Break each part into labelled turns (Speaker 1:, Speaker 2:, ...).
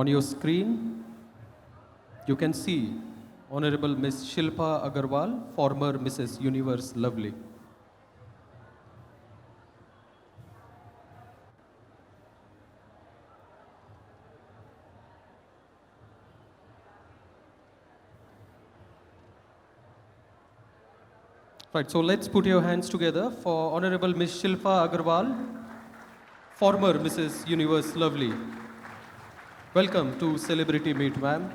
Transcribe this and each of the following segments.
Speaker 1: On your screen, you can see Honorable Miss Shilpa Agarwal, former Mrs. Universe Lovely. Right, so let's put your hands together for Honorable Miss Shilpa Agarwal, former Mrs. Universe Lovely. Welcome to Celebrity Meet, ma'am.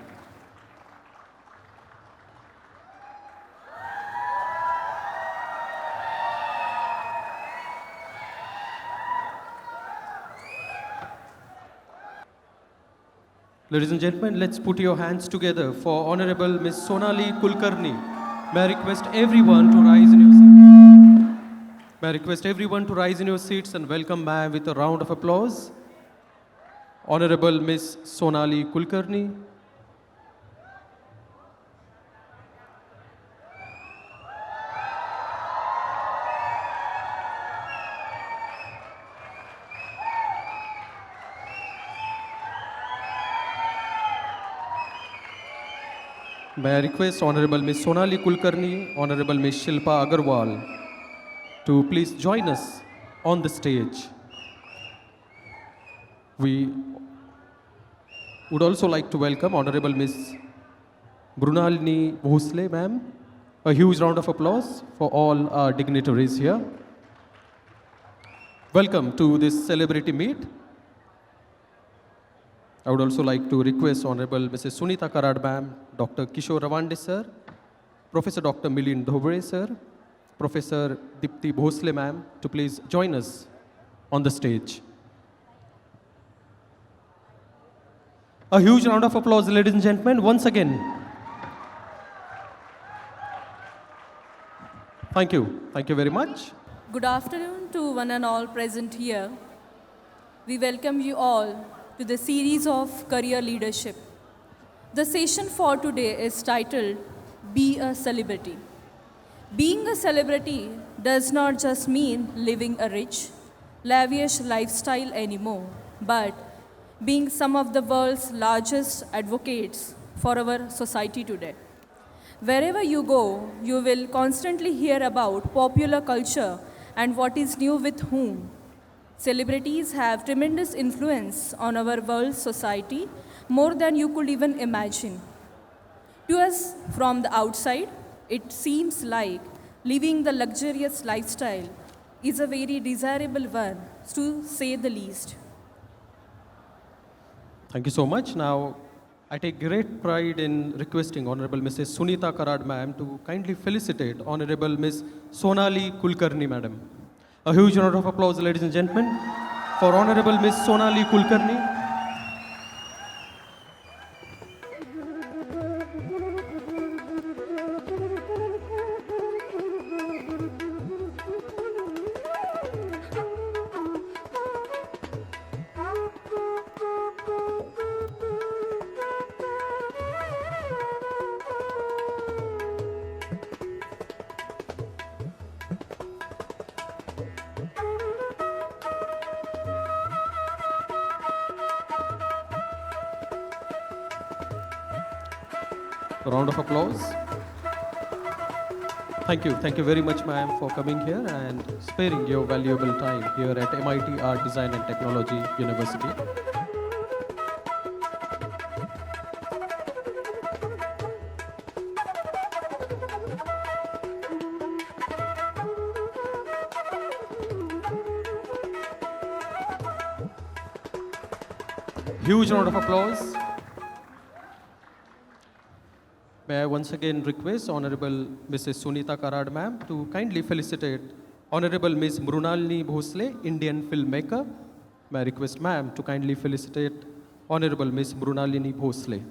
Speaker 1: Ladies and gentlemen, let's put your hands together for Honorable Miss Sonali Kulkarni. May I request everyone to rise in your seats. May I request everyone to rise in your seats and welcome ma'am with a round of applause. Honorable Miss Sonali Kulkarni. May I request Honorable Miss Sonali Kulkarni, Honorable Miss Shilpa Agarwal to please join us on the stage. We would also like to welcome Honorable Miss Brunalini Bhosle, ma'am. A huge round of applause for all our dignitaries here. Welcome to this celebrity meet. I would also like to request Honorable Mrs. Sunita Karad ma'am, Dr. Kishore Ravande sir, Professor Dr. Milind Dhobare sir, Professor Dipti Bhosle ma'am to please join us on the stage. A huge round of applause, ladies and gentlemen, once again. Thank you. Thank you very much.
Speaker 2: Good afternoon to one and all present here. We welcome you all to the series of career leadership. The session for today is titled Be a Celebrity. Being a celebrity does not just mean living a rich, lavish lifestyle anymore, but being some of the world's largest advocates for our society today. Wherever you go, you will constantly hear about popular culture and what is new with whom. Celebrities have tremendous influence on our world society, more than you could even imagine. To us, from the outside, it seems like living the luxurious lifestyle is a very desirable one, to say the least.
Speaker 1: Thank you so much. Now, I take great pride in requesting Honorable Mrs. Sunita Karad ma'am to kindly felicitate Honorable Miss Sonali Kulkarni madam. A huge round of applause, ladies and gentlemen, for Honorable Miss Sonali Kulkarni. A round of applause. Thank you very much, ma'am, for coming here and sparing your valuable time here at MIT Art Design and Technology University. Huge round of applause. May I once again request Honorable Mrs. Sunita Karad ma'am to kindly felicitate Honorable Miss Mrunalini Bhosle, Indian filmmaker. May I request ma'am to kindly felicitate Honorable Miss Mrunalini Bhosle.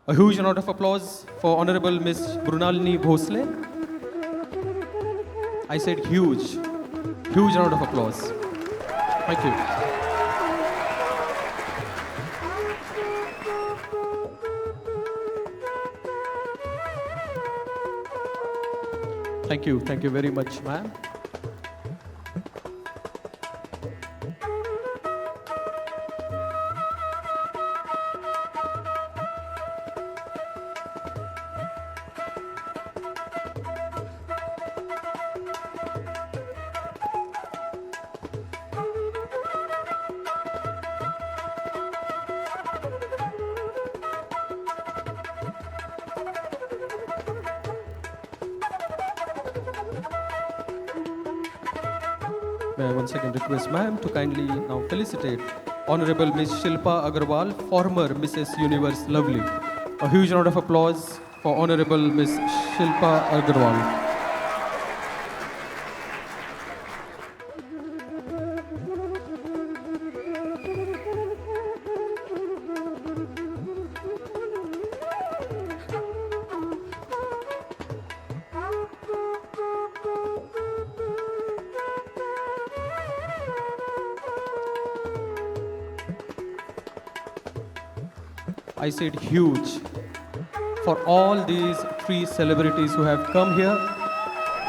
Speaker 1: A huge round of applause for Honorable Miss Mrunalini Bhosle. I said huge round of applause. Thank you. Thank you very much, ma'am. May I once again request ma'am to kindly now felicitate Honorable Miss Shilpa Agarwal, former Mrs. Universe Lovely. A huge round of applause for Honorable Miss Shilpa Agarwal. I said huge for all these three celebrities who have come here.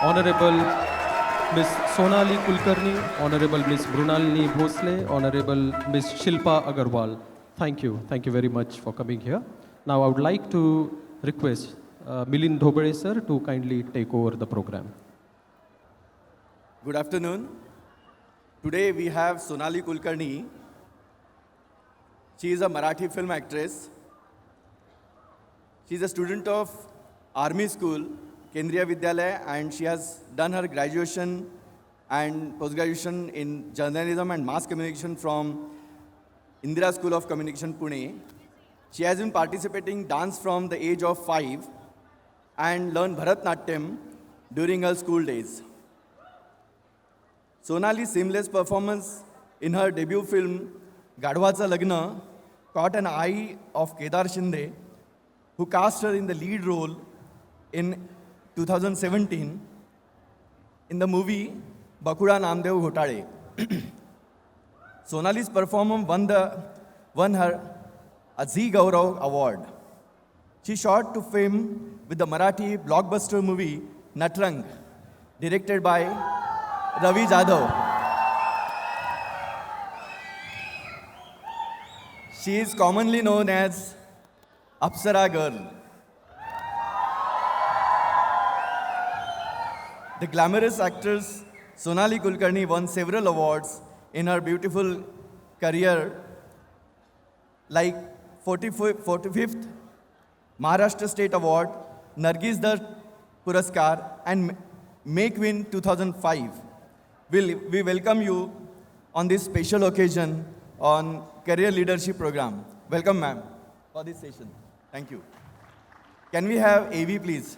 Speaker 1: Honorable Miss Sonali Kulkarni, Honorable Miss Brunalini Bhosle, Honorable Miss Shilpa Agarwal. Thank you very much for coming here. Now I would like to request Milind Dhobare sir to kindly take over the program.
Speaker 3: Good afternoon. Today we have Sonali Kulkarni. She is a Marathi film actress. She is a student of Army School, Kendriya Vidyalaya, and she has done her graduation and post-graduation in journalism and mass communication from Indira School of Communication, Pune. She has been participating dance from the age of 5 and learned Bharatnatyam during her school days. Sonali's seamless performance in her debut film Gadhvacha Lagna caught an eye of Kedar Shinde, who cast her in the lead role in 2017 in the movie Bakura Namdev Ghotale. Sonali's performance won her a Zee Gaurav Award. She shot to fame with the Marathi blockbuster movie Natrang, directed by Ravi Jadhav. She is commonly known as Apsara Girl. The glamorous actress Sonali Kulkarni won several awards in her beautiful career, like 45th Maharashtra State Award, Nargis Dutt Puraskar, and May Queen 2005. We welcome you on this special occasion on Career Leadership Program. Welcome, ma'am, for this session. Thank you. Can we have AV, please?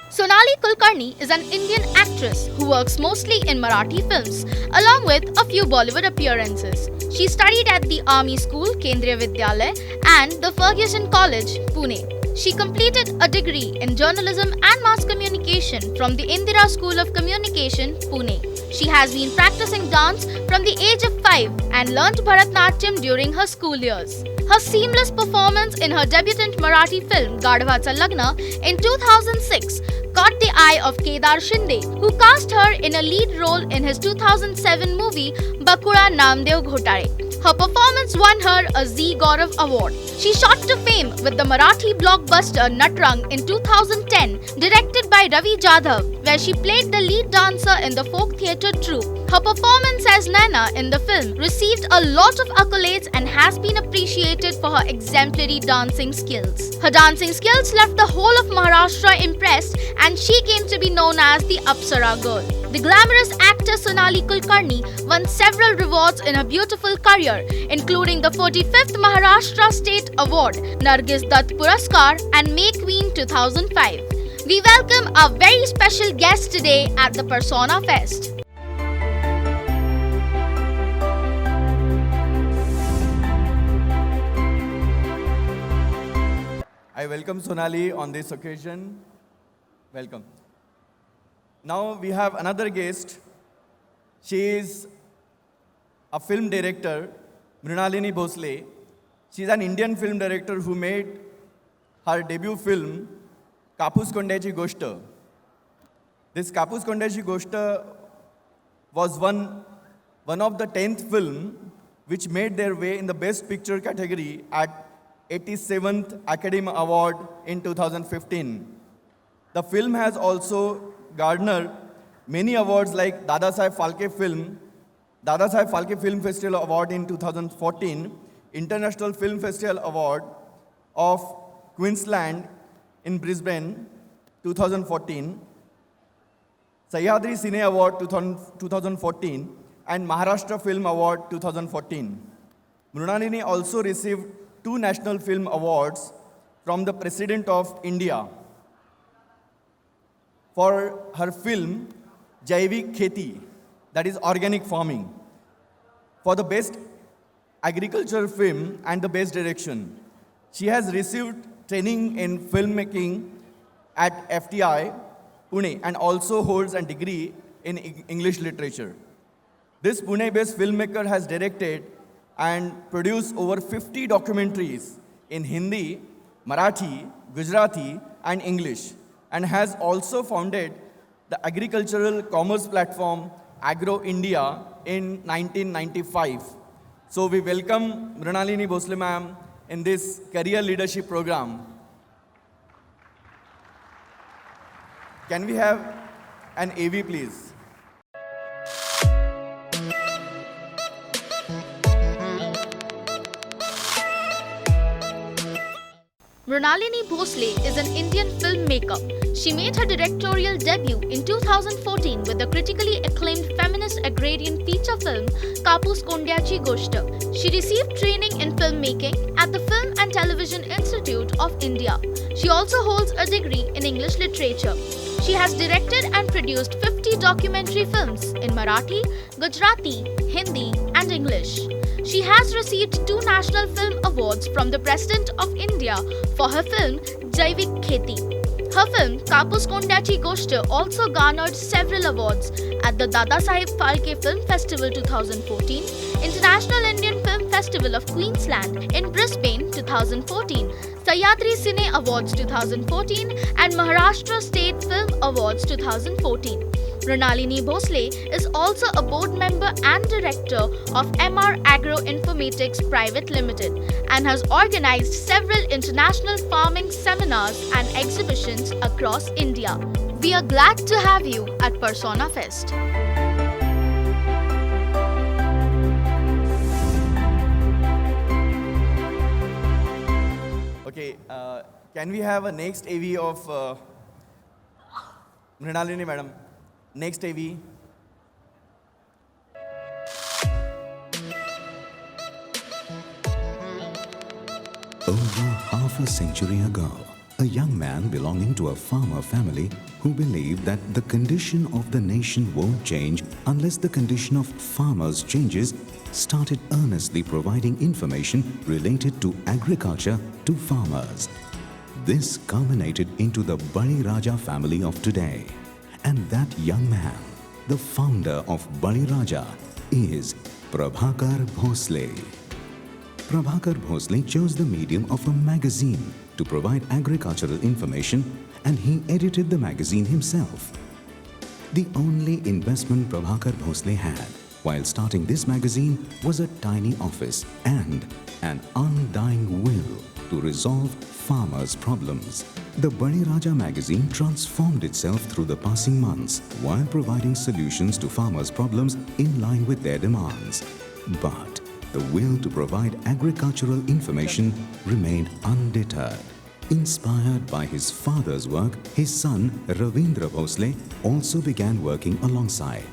Speaker 4: Sonali Kulkarni is an Indian actress who works mostly in Marathi films, along with a few Bollywood appearances. She studied at the Army School, Kendriya Vidyalaya, and the Ferguson College, Pune. She completed a degree in journalism and mass communication from the Indira School of Communication, Pune. She has been practicing dance from the age of 5 and learned Bharatnatyam during her school years. Her seamless performance in her debutant Marathi film Gadhvacha Lagna in 2006 caught the eye of Kedar Shinde, who cast her in a lead role in his 2007 movie Bakura Namdev Ghotale. Her performance won her a Zee Gaurav Award. She shot to fame with the Marathi blockbuster Natrang in 2010, directed by Ravi Jadhav, where she played the lead dancer in the folk theatre troupe. Her performance as Naina in the film received a lot of accolades and has been appreciated for her exemplary dancing skills. Her dancing skills left the whole of Maharashtra impressed, and she came to be known as the Apsara Girl. The glamorous actor Sonali Kulkarni won several rewards in her beautiful career, including the 45th Maharashtra State Award, Nargis Dutt Puraskar, and May Queen 2005. We welcome our very special guest today at the Persona Fest.
Speaker 3: I welcome Sonali on this occasion. Welcome. Now we have another guest. She is a film director, Mrinalini Bhosle. She is an Indian film director who made her debut film, Kapus Kondachi Goshta. This Kapus Kondachi Goshta was one of the 10th film which made their way in the Best Picture category at 87th Academy Award in 2015. The film has also garnered many awards like Dadasaheb Phalke Film Festival Award in 2014, International Film Festival Award of Queensland in Brisbane 2014, Sahyadri Cine Award 2014, and Maharashtra Film Award 2014. Mrunalini also received 2 National Film Awards from the President of India for her film Jaivik Kheti, that is organic farming, for the best agriculture film and the best direction. She has received training in filmmaking at FTI, Pune, and also holds a degree in English literature. This Pune-based filmmaker has directed and produced over 50 documentaries in Hindi, Marathi, Gujarati, and English, and has also founded the agricultural commerce platform Agro India in 1995. So we welcome Mrunalini Bhosle ma'am in this career leadership program. Can we have an AV please?
Speaker 4: Mrunalini Bhosle is an Indian filmmaker. She made her directorial debut in 2014 with the critically acclaimed feminist agrarian feature film Kapus Kondyachi Goshta. She received training in filmmaking at the Film and Television Institute of India. She also holds a degree in English literature. She has directed and produced 50 documentary films in Marathi, Gujarati, Hindi, and English. She has received 2 National Film Awards from the President of India for her film Jaivik Kheti. Her film Kapus Kondyachi Goshta also garnered several awards at the Dadasaheb Phalke Film Festival 2014, International Indian Film Festival of Queensland in Brisbane 2014, Sahyadri Cine Awards 2014, and Maharashtra State Film Awards 2014. Mrunalini Bhosle is also a board member and director of MR Agro Informatics Private Limited and has organized several international farming seminars and exhibitions across India. We are glad to have you at Persona Fest.
Speaker 3: Okay, can we have a next AV of Mrunalini madam? Next AV.
Speaker 5: Over half a century ago, a young man belonging to a farmer family who believed that the condition of the nation won't change unless the condition of farmers changes, started earnestly providing information related to agriculture to farmers. This culminated into the Bali Raja family of today. And that young man, the founder of Bali Raja, is Prabhakar Bhosle. Prabhakar Bhosle chose the medium of a magazine to provide agricultural information, and he edited the magazine himself. The only investment Prabhakar Bhosle had while starting this magazine was a tiny office and an undying will to resolve farmers' problems. The Bali Raja magazine transformed itself through the passing months while providing solutions to farmers' problems in line with their demands. But the will to provide agricultural information remained undeterred. Inspired by his father's work, his son Ravindra Bhosle also began working alongside.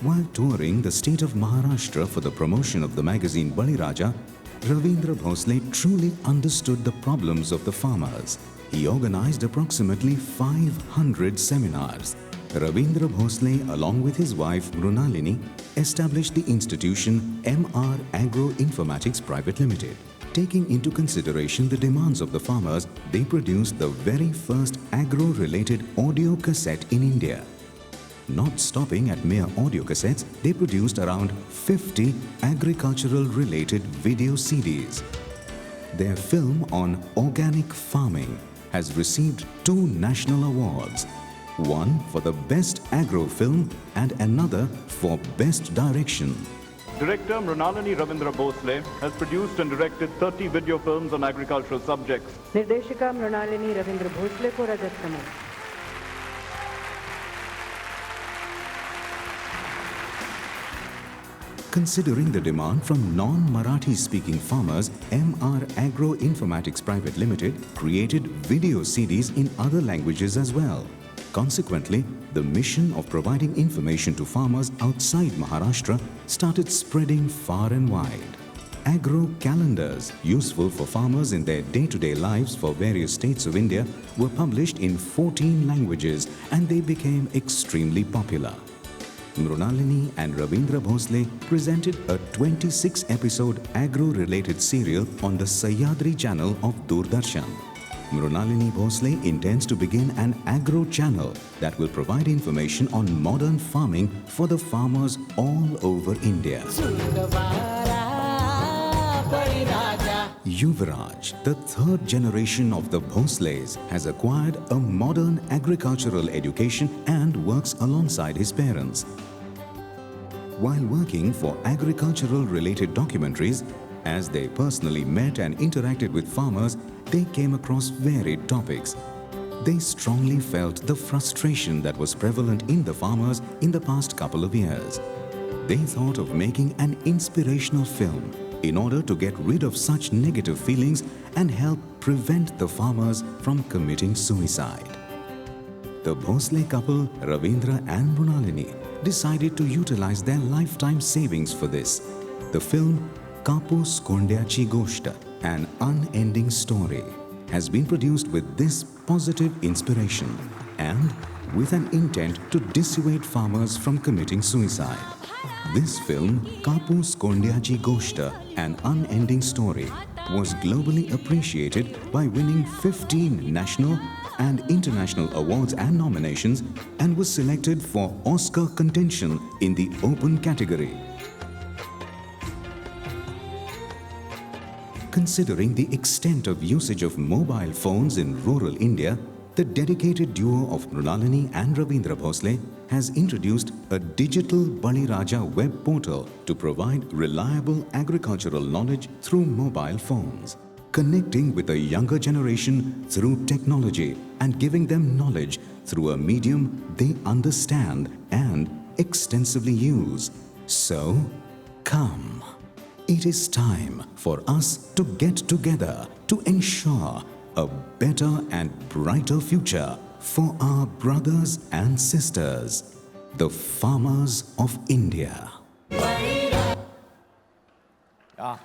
Speaker 5: While touring the state of Maharashtra for the promotion of the magazine Bali Raja, Ravindra Bhosle truly understood the problems of the farmers. He organized approximately 500 seminars. Ravindra Bhosle, along with his wife Mrunalini, established the institution MR Agro Informatics Private Limited. Taking into consideration the demands of the farmers, they produced the very first agro-related audio cassette in India. Not stopping at mere audio cassettes, they produced around 50 agricultural-related video CDs. Their film on organic farming has received 2 national awards, one for the Best Agro Film and another for Best Direction.
Speaker 6: Director Mrunalini Ravindra Bhosle has produced and directed 30 video films on agricultural subjects.
Speaker 7: निर्देशिका मृणालिनी रविंद्र भोसले को रजत कमल।
Speaker 5: Considering the demand from non-Marathi speaking farmers, MR Agro Informatics Private Limited created video CDs in other languages as well. Consequently, the mission of providing information to farmers outside Maharashtra started spreading far and wide. Agro calendars, useful for farmers in their day-to-day lives for various states of India, were published in 14 languages and they became extremely popular. Mrunalini and Ravindra Bhosle presented a 26-episode agro-related serial on the Sahyadri channel of Doordarshan. Mrunalini Bhosle intends to begin an agro channel that will provide information on modern farming for the farmers all over India. Yuvraj, the third generation of the Bhosles, has acquired a modern agricultural education and works alongside his parents. While working for agricultural-related documentaries, as they personally met and interacted with farmers, they came across varied topics. They strongly felt the frustration that was prevalent in the farmers in the past couple of years. They thought of making an inspirational film in order to get rid of such negative feelings and help prevent the farmers from committing suicide. The Bhosle couple, Ravindra and Mrunalini, decided to utilize their lifetime savings for this. The film Kapus Kondyachi Goshta, an unending story, has been produced with this positive inspiration and with an intent to dissuade farmers from committing suicide. This film, Kapus Kondyachi Goshta, an unending story, was globally appreciated by winning 15 national and international awards and nominations and was selected for Oscar contention in the open category. Considering the extent of usage of mobile phones in rural India, the dedicated duo of Mrunalini and Ravindra Bhosle has introduced a digital Bali Raja web portal to provide reliable agricultural knowledge through mobile phones, connecting with a younger generation through technology and giving them knowledge through a medium they understand and extensively use. So, come. It is time for us to get together to ensure a better and brighter future for our brothers and sisters, the farmers of India.
Speaker 3: Yeah.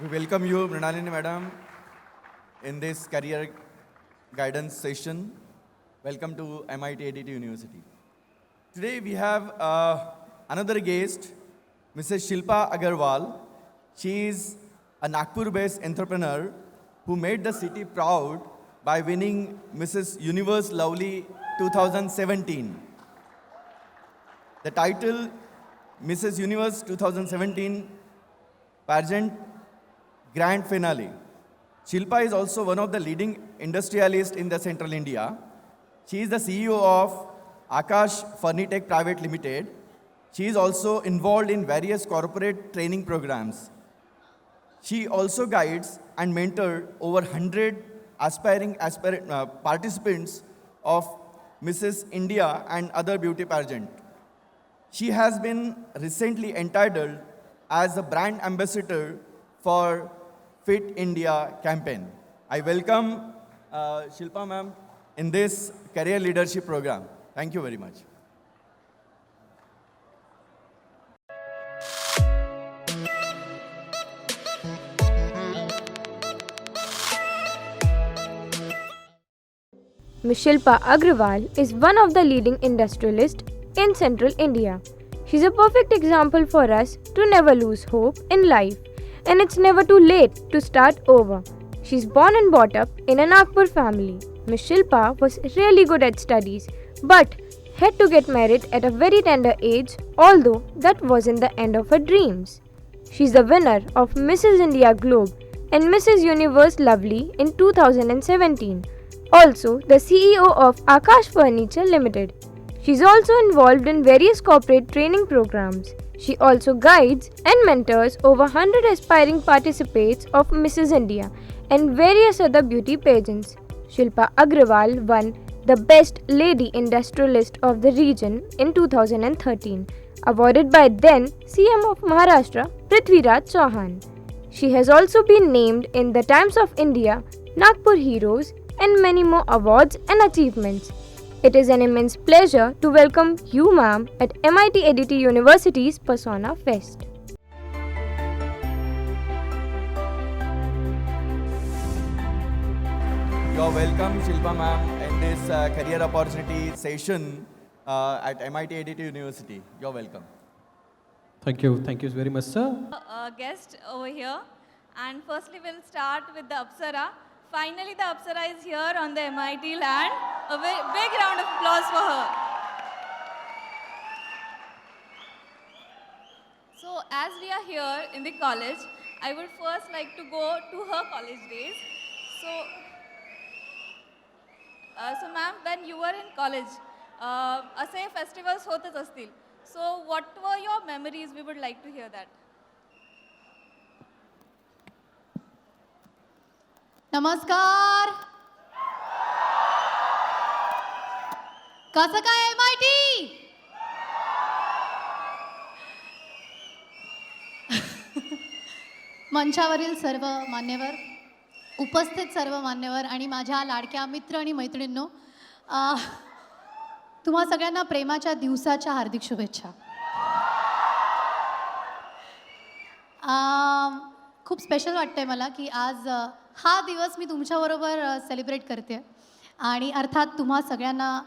Speaker 3: We welcome you, Mrunalini Madam, in this career guidance session. Welcome to MIT ADT University. Today we have another guest, Mrs. Shilpa Agarwal. She is a Nagpur-based entrepreneur who made the city proud by winning Mrs. Universe Lovely 2017. The title Mrs. Universe 2017 pageant grand finale. Shilpa is also one of the leading industrialists in the Central India. She is the CEO of Akash Furnitech Private Limited. She is also involved in various corporate training programs. She also guides and mentors over 100 aspiring participants of Mrs. India and other beauty pageant. She has been recently entitled as the brand ambassador for Fit India campaign. I welcome Shilpa ma'am in this career leadership program. Thank you very much.
Speaker 8: Ms. Shilpa Agrawal is one of the leading industrialists in Central India. She's a perfect example for us to never lose hope in life, and it's never too late to start over. She's born and brought up in a Nagpur family. Ms. Shilpa was really good at studies, but had to get married at a very tender age, although that wasn't the end of her dreams. She's the winner of Mrs. India Globe and Mrs. Universe Lovely in 2017. Also, the CEO of Akash Furniture Limited. She's also involved in various corporate training programs. She also guides and mentors over 100 aspiring participants of Mrs. India and various other beauty pageants. Shilpa Agrawal won the Best Lady Industrialist of the Region in 2013. awarded by then CM of Maharashtra, Prithviraj Chauhan. She has also been named in the Times of India, Nagpur Heroes, and many more awards and achievements. It is an immense pleasure to welcome you, ma'am, at MIT Aditi University's Persona Fest.
Speaker 3: You're welcome, Shilpa ma'am, in this career opportunity session at MIT Aditi University. You're welcome.
Speaker 1: Thank you. Thank you very much, sir.
Speaker 9: Guest over here. And firstly, we'll start with the Apsara. Finally, the Apsara is here on the MIT land. A big round of applause for her. So, as we are here in the college, I would first like to go to her college days. So ma'am, when you were in college, असे festivals होतच असतील. So, what were your memories? We would like to hear that.
Speaker 10: नमस्कार. कसं काय MIT? मंचावरील सर्व मान्यवर, उपस्थित सर्व मान्यवर आणि माझ्या लाडक्या मित्र आणि मैत्रिणींनो, तुम्हा सगळ्यांना प्रेमाच्या दिवसाच्या हार्दिक शुभेच्छा. खूप स्पेशल वाटतंय मला की आज हा दिवस मी तुमच्याबरोबर सेलिब्रेट करते आणि अर्थात तुम्हा सगळ्यांना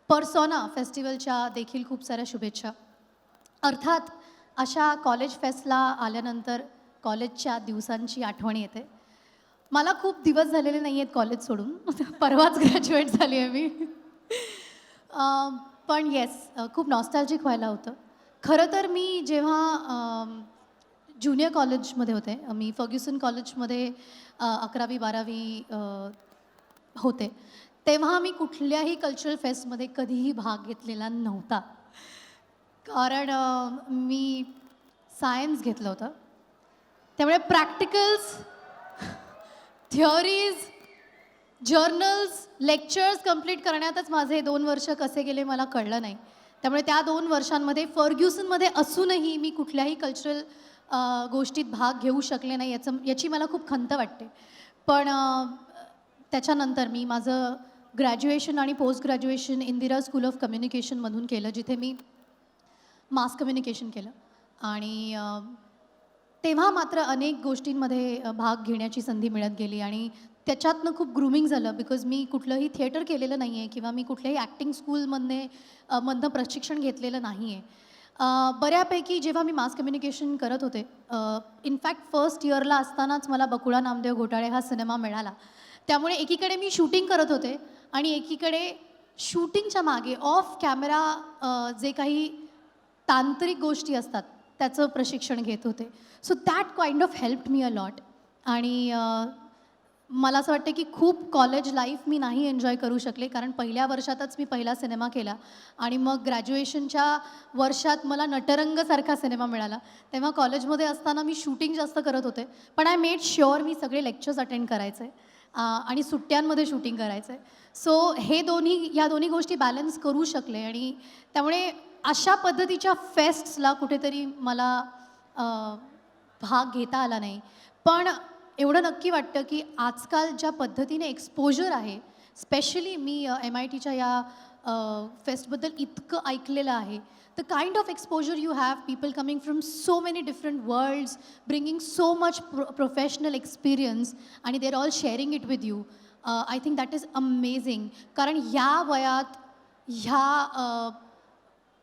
Speaker 10: पर्सोना फेस्टिवलच्या देखील खूप साऱ्या शुभेच्छा. अर्थात अशा कॉलेज फेस्टला आल्यानंतर कॉलेजच्या दिवसांची आठवण येते. मला खूप दिवस झालेले नाही आहेत कॉलेज सोडून, परवाच ग्रॅज्युएट झाली आहे मी. पण येस, खूप नॉस्टॅल्जिक व्हायला होतं. खरं तर मी जेव्हा ज्युनियर कॉलेजमध्ये होते, मी फर्ग्युसन कॉलेजमध्ये 11वी 12वी होते, तेव्हा मी कुठल्याही कल्चरल फेस्टमध्ये कधीही भाग घेतलेला नव्हता. कारण मी सायन्स घेतलं होतं. त्यामुळे practicals, theories, journals, lectures complete करण्यातच माझे 2 वर्ष कसे गेले मला कळलं नाही. त्यामुळे त्या 2 वर्षांमध्ये फर्ग्युसनमध्ये असूनही मी कुठल्याही कल्चरल गोष्टीत भाग घेऊ शकले नाही, याची मला खूप खंत वाटते. पण त्याच्यानंतर मी माझं ग्रॅज्युएशन आणि post graduation Indira school of कम्युनिकेशनमधून केलं, जिथे मी मास कम्युनिकेशन केलं. आणि तेव्हा मात्र अनेक गोष्टींमध्ये भाग घेण्याची संधी मिळत गेली आणि त्याच्यातनं खूप ग्रूमिंग झालं. बिकॉज मी कुठलंही थिएटर केलेलं नाही आहे किंवा मी कुठल्याही ॲक्टिंग स्कूलमधनं प्रशिक्षण घेतलेलं नाही आहे. बऱ्यापैकी जेव्हा मी मास कम्युनिकेशन करत होते, इनफॅक्ट फर्स्ट इयरला असतानाच मला बकुळा नामदेव घोटाळे हा सिनेमा मिळाला. त्यामुळे एकीकडे मी शूटिंग करत होते आणि एकीकडे शूटिंगच्या मागे ऑफ कॅमेरा जे काही तांत्रिक गोष्टी असतात त्याचं प्रशिक्षण घेत होते. So that kind of helped me a lot. आणि मला असं वाटतं की खूप कॉलेज लाईफ मी नाही एन्जॉय करू शकले, कारण पहिल्या वर्षातच मी पहिला सिनेमा केला आणि मग ग्रॅज्युएशनच्या वर्षात मला नटरंगसारखा सिनेमा मिळाला. तेव्हा कॉलेजमध्ये असताना मी शूटिंग जास्त करत होते, पण आय मेड शुअर मी सगळे लेक्चर्स अटेंड करायचे आणि सुट्ट्यांमध्ये शूटिंग करायचं. सो या दोन्ही गोष्टी बॅलन्स करू शकले आणि त्यामुळे अशा पद्धतीच्या फेस्ट्सला कुठेतरी मला भाग घेता आला नाही. पण एवढं नक्की वाटतं की आजकाल ज्या पद्धतीने एक्सपोजर आहे, स्पेशली मी MITच्या या फेस्टबद्दल इतकं ऐकलेलं आहे. The kind of exposure you have, people coming from so many different worlds, bringing so much professional experience आणि they are all sharing it with you. I think that is amazing. कारण ह्या वयात ह्या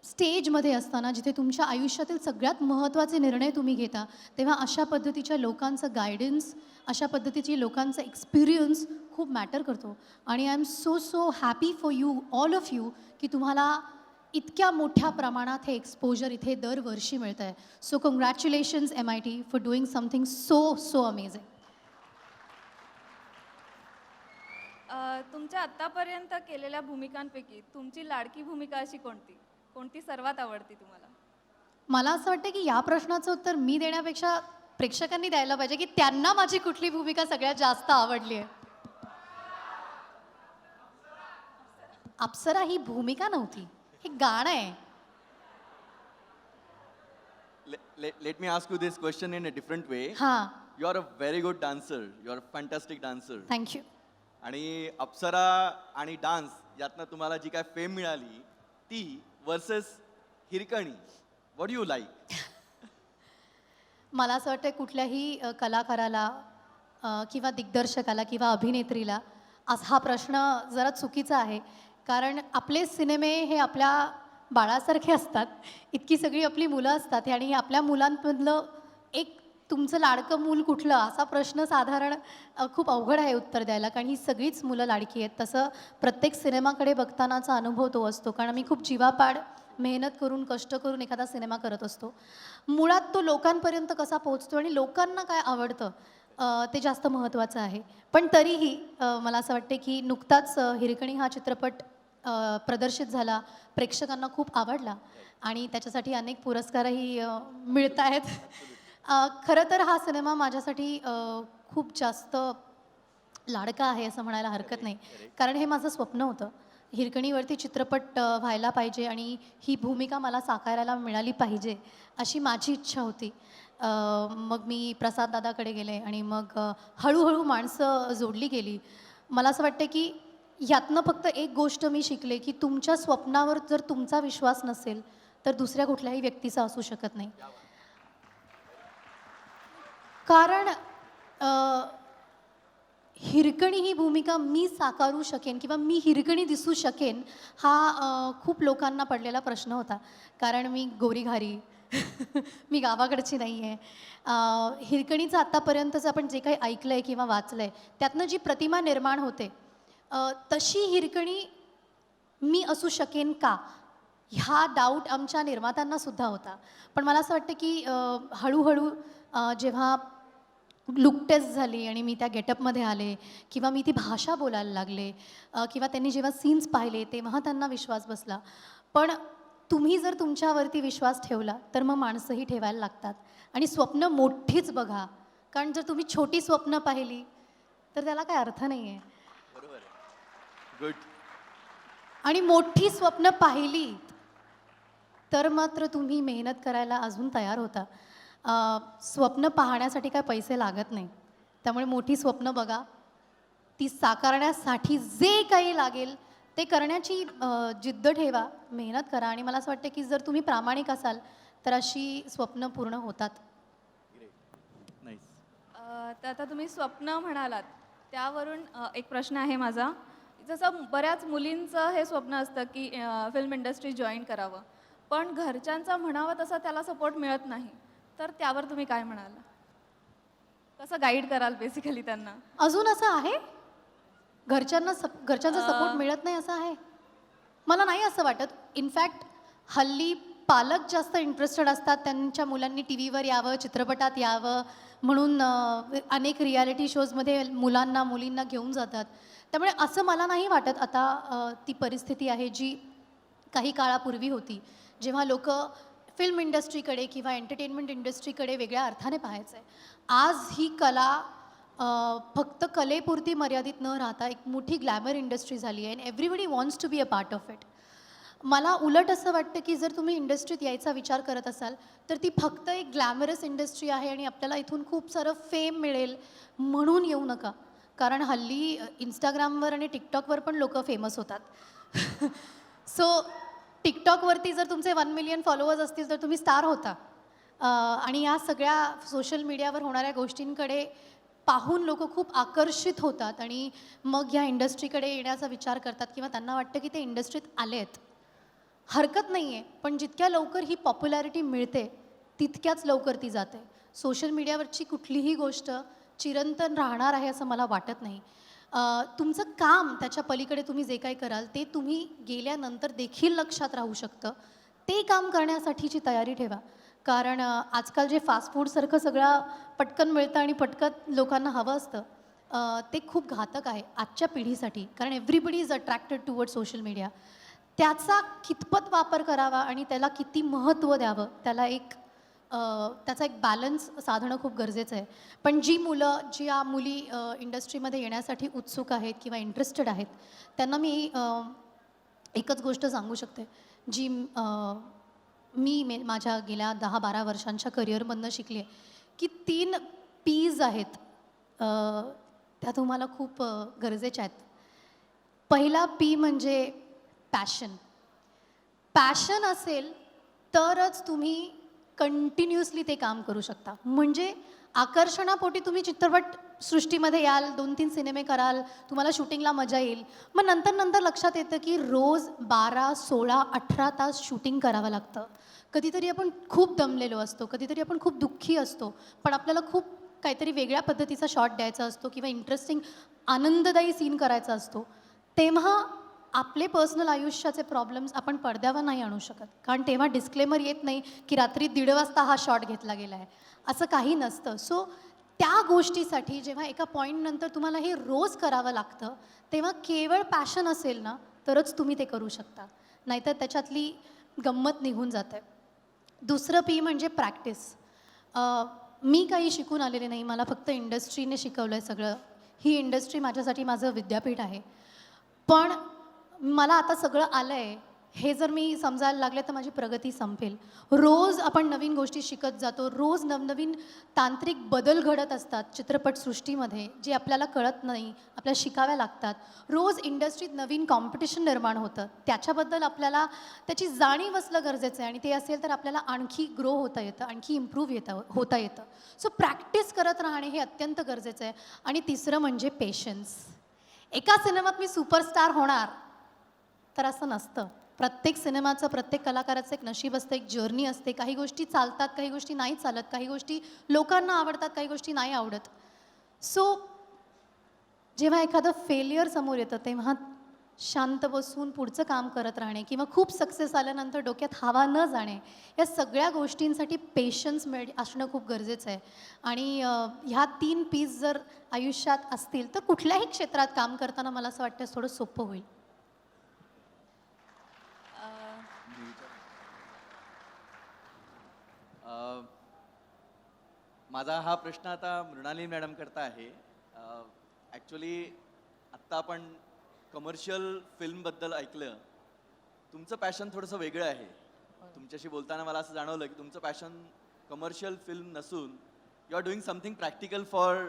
Speaker 10: स्टेजमध्ये असताना जिथे तुमच्या आयुष्यातील सगळ्यात महत्त्वाचे निर्णय तुम्ही घेता, तेव्हा अशा पद्धतीच्या लोकांचं गायडन्स, अशा पद्धतीची लोकांचा एक्सपिरियन्स खूप मॅटर करतो. आणि I am so happy for you, all of you, की तुम्हाला इतक्या मोठ्या प्रमाणात हे एक्सपोजर इथे दरवर्षी मिळतं आहे. So congratulations MIT for doing something so amazing.
Speaker 9: तुमच्या आत्तापर्यंत केलेल्या भूमिकांपैकी तुमची लाडकी भूमिका अशी कोणती सर्वात आवडती तुम्हाला?
Speaker 10: मला असं वाटतं की या प्रश्नाचं उत्तर मी देण्यापेक्षा प्रेक्षकांनी द्यायला पाहिजे की त्यांना माझी कुठली भूमिका सगळ्यात जास्त आवडली आहे. अप्सरा ही भूमिका नव्हती, हे गाणं आहे.
Speaker 3: let me ask you this question in a different way.
Speaker 10: हां,
Speaker 3: You are a very good dancer. You are a fantastic dancer.
Speaker 10: Thank you.
Speaker 3: आणि अप्सरा आणि डान्स यातनं तुम्हाला जी काय फेम मिळाली ती versus Hirkani, what you like?
Speaker 10: मला असं वाटतं कुठल्याही कलाकाराला किंवा दिग्दर्शकाला किंवा अभिनेत्रीला आज हा प्रश्न जरा चुकीचा आहे. कारण आपले सिनेमे हे आपल्या बाळासारखे असतात. इतकी सगळी आपली मुलं असतात आणि आपल्या मुलांमधलं एक तुमचं लाडकं मूल कुठलं असा प्रश्न साधारण खूप अवघड आहे उत्तर द्यायला. कारण ही सगळीच मुलं लाडकी आहेत. तसं प्रत्येक सिनेमाकडे बघतानाचा अनुभव तो असतो. कारण आम्ही खूप जीवापाड मेहनत करून कष्ट करून एखादा सिनेमा करत असतो. मुळात तो लोकांपर्यंत कसा पोहोचतो आणि लोकांना काय आवडतं ते जास्त महत्त्वाचं आहे. पण तरीही मला असं वाटते की नुकताच हिरकणी हा चित्रपट प्रदर्शित झाला, प्रेक्षकांना खूप आवडला आणि त्याच्यासाठी अनेक पुरस्कारही मिळत आहेत. खरं तर हा सिनेमा माझ्यासाठी खूप जास्त लाडका आहे असं म्हणायला हरकत नाही. कारण हे माझं स्वप्न होतं. हिरकणीवरती चित्रपट व्हायला पाहिजे आणि ही भूमिका मला साकारायला मिळाली पाहिजे अशी माझी इच्छा होती. मग मी प्रसाद दादाकडे गेले आणि मग हळूहळू माणसं जोडली गेली. मला असं वाटतं की यातनं फक्त एक गोष्ट मी शिकले की तुमच्या स्वप्नावर जर तुमचा विश्वास नसेल तर दुसऱ्या कुठल्याही व्यक्तीचा असू शकत नाही. कारण हिरकणी ही भूमिका मी साकारू शकेन किंवा मी हिरकणी दिसू शकेन हा खूप लोकांना पडलेला प्रश्न होता. कारण मी गोरीघारी मी गावाकडची नाही आहे. हिरकणीचं आत्तापर्यंतचं आपण जे काही ऐकलं आहे किंवा वाचलं आहे त्यातनं जी प्रतिमा निर्माण होते तशी हिरकणी मी असू शकेन का हा डाऊट आमच्या निर्मात्यांना सुद्धा होता. पण मला असं वाटतं की हळूहळू जेव्हा लुक टेस्ट झाली आणि मी त्या गेटअपमध्ये आले किंवा मी ती भाषा बोलायला लागले किंवा त्यांनी जेव्हा सीन्स पाहिले तेव्हा त्यांना विश्वास बसला. पण तुम्ही जर तुमच्यावरती विश्वास ठेवला तर मग माणसंही ठेवायला लागतात आणि स्वप्न मोठीच बघा. कारण जर तुम्ही छोटी स्वप्न पाहिली तर त्याला काही अर्थ नाही आहे.
Speaker 3: गुड.
Speaker 10: आणि मोठी स्वप्न पाहिली तर मात्र तुम्ही मेहनत करायला अजून तयार होता. स्वप्न पाहण्यासाठी काय पैसे लागत नाही. त्यामुळे मोठी स्वप्न बघा, ती साकारण्यासाठी जे काही लागेल ते करण्याची जिद्द ठेवा, मेहनत करा आणि मला असं वाटतं की जर तुम्ही प्रामाणिक असाल तर अशी स्वप्न पूर्ण होतात.
Speaker 9: तर आता तुम्ही स्वप्न म्हणालात त्यावरून एक प्रश्न आहे माझा. जसं बऱ्याच मुलींचं हे स्वप्न असतं की फिल्म इंडस्ट्री जॉईन करावं, पण घरच्यांचा म्हणावं तसा त्याला सपोर्ट मिळत नाही. तर त्यावर तुम्ही काय म्हणाल? कसं गाईड कराल बेसिकली त्यांना?
Speaker 10: अजून असं आहे घरच्यांचा सपोर्ट मिळत नाही असं आहे? मला नाही असं वाटत. इनफॅक्ट हल्ली पालक जास्त इंटरेस्टेड असतात त्यांच्या मुलांनी टी व्हीवर यावं, चित्रपटात यावं म्हणून अनेक रियालिटी शोजमध्ये मुलांना मुलींना घेऊन जातात. त्यामुळे असं मला नाही वाटत आता ती परिस्थिती आहे जी काही काळापूर्वी होती जेव्हा लोक फिल्म इंडस्ट्रीकडे किंवा एंटरटेनमेंट इंडस्ट्रीकडे वेगळ्या अर्थाने पाहायचं आहे. आज ही कला फक्त कलेपुरती मर्यादित न राहता एक मोठी ग्लॅमर इंडस्ट्री झाली आहे and everybody wants to be a part of it. मला उलट असं वाटतं की जर तुम्ही इंडस्ट्रीत यायचा विचार करत असाल तर ती फक्त एक ग्लॅमरस इंडस्ट्री आहे आणि आपल्याला इथून खूप सारं फेम मिळेल म्हणून येऊ नका. कारण हल्ली इंस्टाग्रामवर आणि टिकटॉकवर पण लोक फेमस होतात. सो टिकटॉकवरती जर तुमचे 1 मिलियन फॉलोअर्स असतील तर तुम्ही स्टार होता. आणि या सगळ्या सोशल मीडियावर होणाऱ्या गोष्टींकडे पाहून लोक खूप आकर्षित होतात आणि मग ह्या इंडस्ट्रीकडे येण्याचा विचार करतात किंवा त्यांना वाटतं की ते इंडस्ट्रीत आले आहेत. हरकत नाही आहे, पण जितक्या लवकर ही पॉप्युलॅरिटी मिळते तितक्याच लवकर ती जाते. सोशल मीडियावरची कुठलीही गोष्ट चिरंतन राहणार आहे असं मला वाटत नाही. तुमचं काम त्याच्या पलीकडे तुम्ही जे काही कराल ते तुम्ही गेल्यानंतर देखील लक्षात राहू शकतं. ते काम करण्यासाठीची तयारी ठेवा. कारण आजकाल जे फास्ट फूडसारखं सगळं पटकन मिळतं आणि पटकन लोकांना हवं असतं ते खूप घातक आहे आजच्या पिढीसाठी. कारण everybody is attracted toward social media. त्याचा कितपत वापर करावा आणि त्याला किती महत्त्व द्यावं त्याचा एक बॅलन्स साधणं खूप गरजेचं आहे. पण ज्या मुली इंडस्ट्रीमध्ये येण्यासाठी उत्सुक आहेत किंवा इंटरेस्टेड आहेत त्यांना मी एकच गोष्ट सांगू शकते जी माझ्या गेल्या 10-12 वर्षांच्या करिअरमधनं शिकली आहे की 3 पीज आहेत, त्या तुम्हाला खूप गरजेच्या आहेत. पहिला पी म्हणजे पॅशन. पॅशन असेल तरच तुम्ही कंटिन्युअसली ते काम करू शकता. म्हणजे आकर्षणापोटी तुम्ही चित्रपटसृष्टीमध्ये याल, 2-3 सिनेमे कराल, तुम्हाला शूटिंगला मजा येईल. मग नंतर लक्षात येतं की रोज 12, 16, 18 तास शूटिंग करावं लागतं. कधीतरी आपण खूप दमलेलो असतो, कधीतरी आपण खूप दुःखी असतो, पण आपल्याला खूप काहीतरी वेगळ्या पद्धतीचा शॉट द्यायचा असतो किंवा इंटरेस्टिंग आनंददायी सीन करायचा असतो. तेव्हा आपले पर्सनल आयुष्याचे प्रॉब्लेम्स आपण पडद्यावर नाही आणू शकत, कारण तेव्हा डिस्क्लेमर येत नाही की रात्री 1:30 वाजता हा शॉट घेतला गेला आहे, असं काही नसतं. सो त्या गोष्टीसाठी जेव्हा एका पॉईंटनंतर तुम्हाला हे रोज करावं लागतं, तेव्हा केवळ पॅशन असेल ना तरच तुम्ही ते करू शकता, नाहीतर त्याच्यातली गंमत निघून जाते. दुसरं पी म्हणजे प्रॅक्टिस. मी काही शिकून आलेले नाही, मला फक्त इंडस्ट्रीने शिकवलं आहे सगळं. ही इंडस्ट्री माझ्यासाठी माझं विद्यापीठ आहे. पण मला आता सगळं आलं आहे हे जर मी समजायला लागले तर माझी प्रगती संपेल. रोज आपण नवीन गोष्टी शिकत जातो, रोज नवनवीन तांत्रिक बदल घडत असतात चित्रपटसृष्टीमध्ये जे आपल्याला कळत नाही, आपल्याला शिकाव्या लागतात. रोज इंडस्ट्रीत नवीन कॉम्पिटिशन निर्माण होतं, त्याच्याबद्दल आपल्याला त्याची जाणीव असणं गरजेचं आहे आणि ते असेल तर आपल्याला आणखी ग्रो होता येतं, आणखी इम्प्रूव्ह होता येतं. सो प्रॅक्टिस करत राहणे हे अत्यंत गरजेचं आहे. आणि तिसरं म्हणजे पेशन्स. एका सिनेमात मी सुपरस्टार होणार तर असं नसतं. प्रत्येक सिनेमाचं, प्रत्येक कलाकाराचं एक नशीब असतं, एक जर्नी असते. काही गोष्टी चालतात, काही गोष्टी नाही चालत, काही गोष्टी लोकांना आवडतात, काही गोष्टी नाही आवडत. सो जेव्हा एखादं फेलियर समोर येतं तेव्हा शांत बसून पुढचं काम करत राहणे किंवा खूप सक्सेस आल्यानंतर डोक्यात हवा न जाणे, या सगळ्या गोष्टींसाठी पेशन्स असणं खूप गरजेचं आहे. आणि ह्या 3 पीस जर आयुष्यात असतील तर कुठल्याही क्षेत्रात काम करताना मला असं वाटतं थोडं सोपं होईल.
Speaker 3: माझा हा प्रश्न आता मृणाली मॅडम करता आहे. ॲक्च्युली आत्ता आपण कमर्शियल फिल्मबद्दल ऐकलं. तुमचं पॅशन थोडंसं वेगळं आहे. तुमच्याशी बोलताना मला असं जाणवलं की तुमचं पॅशन कमर्शियल फिल्म नसून you are doing something practical for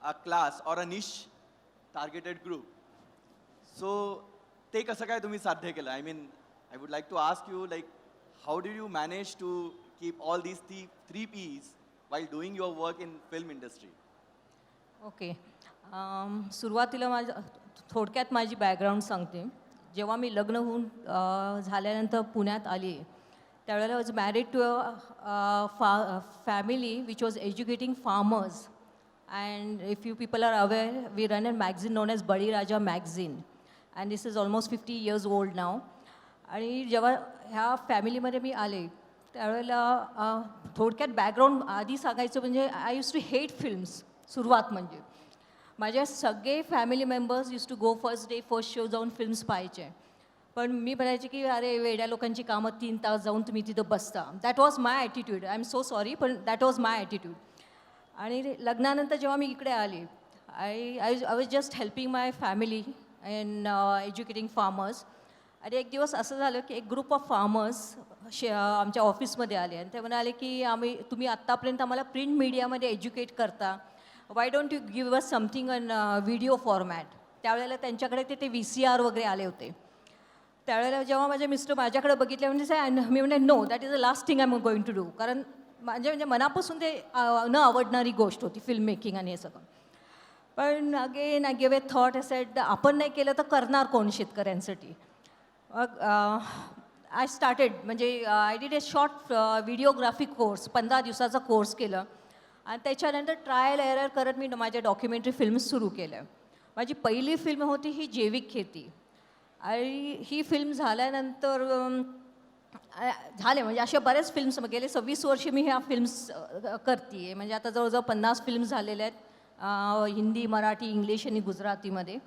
Speaker 3: a class or a niche targeted group. सो ते कसं काय तुम्ही साध्य केलं? I mean I would like to ask you like how do you manage to keep all these 3 P's while doing your work in film industry?
Speaker 11: Okay. सुरुवातीला थोडक्यात माझी background सांगते. जेव्हा मी लग्न होऊन झाल्यानंतर पुण्यात आली त्यावेळेला was married to a family which was educating farmers. And if you people are aware we run a magazine known as Baliraja magazine and this is almost 50 years old now. आणि जेव्हा ह्या फॅमिलीमध्ये मी आले त्यावेळेला थोडक्यात बॅकग्राऊंड आधी सांगायचं म्हणजे I use to hate films. सुरुवात म्हणजे माझे सगळे family members use to go first day first show जाऊन फिल्म्स पाहायचे. पण मी म्हणायचे की अरे वेड्या लोकांची कामं 3 तास जाऊन तुम्ही तिथं बसता. That was my attitude. I am so sorry पण दॅट वॉज माय ॲटिट्यूड. आणि लग्नानंतर जेव्हा मी इकडे आले आय was just helping my family in educating farmers. आणि एक दिवस असं झालं की एक ग्रुप ऑफ फार्मर्स आमच्या ऑफिसमध्ये आले आणि ते म्हणाले की तुम्ही आत्तापर्यंत आम्हाला प्रिंट मीडियामध्ये एज्युकेट करता, वाय don't you give us something on video format. त्यावेळेला त्यांच्याकडे ते VCR वगैरे आले होते. त्यावेळेला जेव्हा माझे मिस्टर माझ्याकडे बघितले म्हणजे मी म्हणजे no that is the last thing I am going to do. कारण म्हणजे मनापासून ते न आवडणारी गोष्ट होती फिल्म मेकिंग आणि हे सगळं. पण again I give A thought I said आपण नाही केलं तर करणार कोण शेतकऱ्यांसाठी. आय स्टार्टेड म्हणजे I did a short videography course. 15 दिवसाचा कोर्स केलं आणि त्याच्यानंतर ट्रायल एरर करत मी माझ्या डॉक्युमेंटरी फिल्म्स सुरू केल्या. माझी पहिली फिल्म होती ही जैविक खेती. आणि ही फिल्म झाल्यानंतर झाले म्हणजे अशा बऱ्याच फिल्म्स गेले 26 वर्ष मी ह्या फिल्म्स करते आहे. म्हणजे आता जवळजवळ 50 फिल्म्स झालेल्या आहेत हिंदी, मराठी, इंग्लिश आणि गुजरातीमध्ये.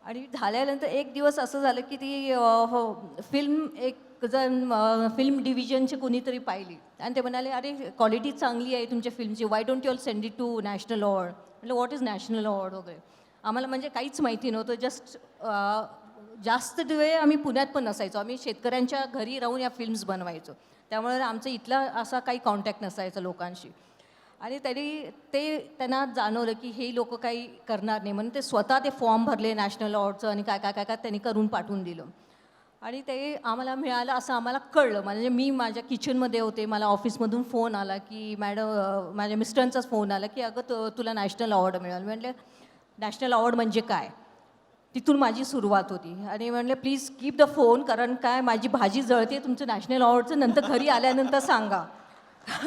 Speaker 11: आणि झाल्यानंतर एक दिवस असं झालं की ती फिल्म एक जण फिल्म डिव्हिजनचे कोणीतरी पाहिली आणि ते म्हणाले अरे क्वालिटी चांगली आहे तुमच्या फिल्मची, why don't you all send it to national award. म्हटलं व्हॉट इज नॅशनल अवॉर्ड वगैरे. आम्हाला म्हणजे काहीच माहिती नव्हतं. जस्ट जास्त वेळ आम्ही पुण्यात पण नसायचो. आम्ही शेतकऱ्यांच्या घरी राहून या फिल्म्स बनवायचो. त्यामुळे आमचं इथला असा काही कॉन्टॅक्ट नसायचा लोकांशी. आणि तरी त्यांना जाणवलं की हे लोक काही करणार नाही म्हणून ते स्वतः ते फॉर्म भरले नॅशनल अवॉर्डचं आणि काय काय काय काय त्यांनी करून पाठवून दिलं. आणि ते आम्हाला मिळालं असं आम्हाला कळलं. म्हणजे मी माझ्या किचनमध्ये होते, मला ऑफिसमधून फोन आला की मॅडम, माझ्या मिस्टरांचाच फोन आला की अगं तुला नॅशनल अवॉर्ड मिळालं. म्हटलं नॅशनल अवॉर्ड म्हणजे काय? तिथून माझी सुरुवात होती. आणि म्हणले प्लीज कीप द फोन, कारण काय माझी भाजी जळते, तुमचं नॅशनल अवॉर्डचं नंतर घरी आल्यानंतर सांगा.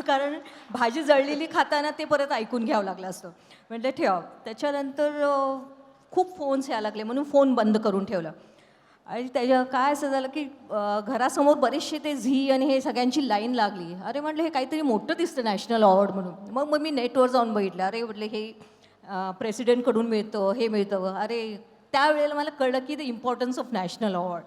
Speaker 11: कारण भाजी जळलेली खाताना ते परत ऐकून घ्यावं लागलं असतं. म्हटलं ठेवा. त्याच्यानंतर खूप फोन्स यायला लागले म्हणून फोन बंद करून ठेवलं. आणि त्याच्या काय असं झालं की घरासमोर बरेचसे ते झी आणि हे सगळ्यांची लाईन लागली. अरे म्हटलं हे काहीतरी मोठं दिसतं नॅशनल अवॉर्ड म्हणून. मग मी नेटवर जाऊन बघितलं. अरे म्हटलं हे प्रेसिडेंटकडून मिळतं, हे मिळतं. अरे त्यावेळेला मला कळलं की the importance of national award.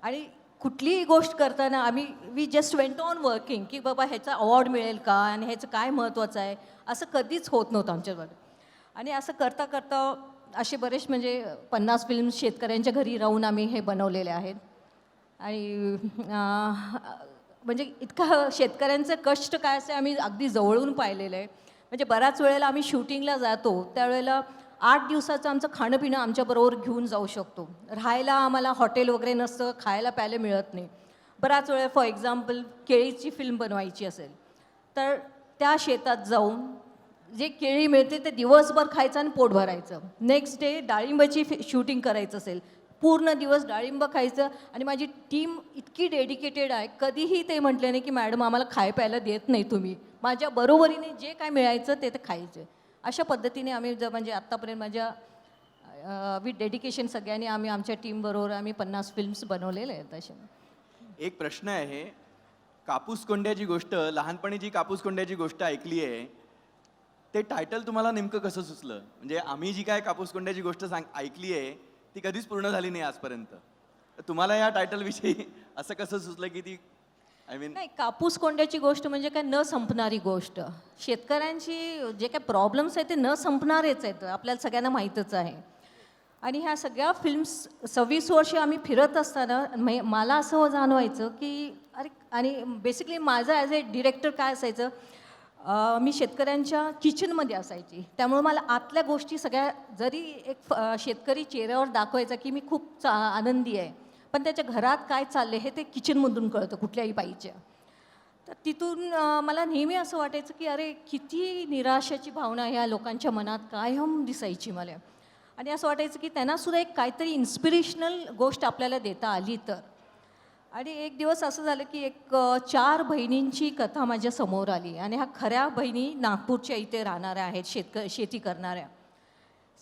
Speaker 11: आणि कुठलीही गोष्ट करताना we just went on working की बाबा ह्याचा अवॉर्ड मिळेल का आणि ह्याचं काय महत्त्वाचं आहे, असं कधीच होत नव्हतं आमच्यावर. आणि असं करता करता असे बरेच म्हणजे 50 फिल्म्स शेतकऱ्यांच्या घरी राहून आम्ही हे बनवलेले आहेत. आणि म्हणजे इतकं शेतकऱ्यांचं कष्ट काय असते आम्ही अगदी जवळून पाहिलेलं आहे. म्हणजे बऱ्याच वेळेला आम्ही शूटिंगला जातो त्यावेळेला 8 दिवसाचं आमचं खाणंपिणं आमच्याबरोबर घेऊन जाऊ शकतो. राहायला आम्हाला हॉटेल वगैरे नसतं, खायला प्यायला मिळत नाही. बऱ्याच वेळा फॉर एक्झाम्पल केळीची फिल्म बनवायची असेल तर त्या शेतात जाऊन जे केळी मिळते ते दिवसभर खायचं आणि पोट भरायचं. नेक्स्ट डे डाळिंबाची शूटिंग करायचं असेल, पूर्ण दिवस डाळिंब खायचं. आणि माझी टीम इतकी डेडिकेटेड आहे, कधीही ते म्हटले नाही की मॅडम आम्हाला खाय प्यायला देत नाही तुम्ही. माझ्या बरोबरीने जे काय मिळायचं ते खायचं. अशा पद्धतीने आम्ही म्हणजे आत्तापर्यंत माझ्या विथ डेडिकेशन सगळ्यांनी आम्ही आमच्या टीमबरोबर आम्ही 50 फिल्म्स बनवलेले आहेत. अशा
Speaker 3: एक प्रश्न आहे, कापूस कोंड्याची गोष्ट, लहानपणी जी कापूस कोंड्याची गोष्ट ऐकली आहे ते टायटल तुम्हाला नेमकं कसं सुचलं? म्हणजे आम्ही जी काय कापूस कोंड्याची गोष्ट ऐकली आहे ती कधीच पूर्ण झाली नाही आजपर्यंत. तुम्हाला या टायटलविषयी असं कसं सुचलं की ती
Speaker 11: नाही, कापूस कोंड्याची गोष्ट म्हणजे काय न संपणारी गोष्ट. शेतकऱ्यांची जे काय प्रॉब्लेम्स आहेत ते न संपणारेच आहेत, आपल्याला सगळ्यांना माहीतच आहे. आणि ह्या सगळ्या फिल्म्स 26 वर्ष आम्ही फिरत असताना मला असं जाणवायचं की अरे, आणि बेसिकली माझं ॲज ए डिरेक्टर काय असायचं, मी शेतकऱ्यांच्या किचनमध्ये असायची. त्यामुळे मला आतल्या गोष्टी सगळ्या, जरी एक शेतकरी चेहऱ्यावर दाखवायचा की मी खूप आनंदी आहे, पण त्याच्या घरात काय चालले हे ते किचनमधून कळतं कुठल्याही बाईच्या. तर तिथून मला नेहमी असं वाटायचं की अरे किती निराशाची भावना ह्या लोकांच्या मनात कायम दिसायची मला. आणि असं वाटायचं की त्यांनासुद्धा एक काहीतरी इन्स्पिरेशनल गोष्ट आपल्याला देता आली तर. आणि एक दिवस असं झालं की एक 4 बहिणींची कथा माझ्या समोर आली. आणि ह्या खऱ्या बहिणी नागपूरच्या इथे राहणाऱ्या आहेत, शेती करणाऱ्या.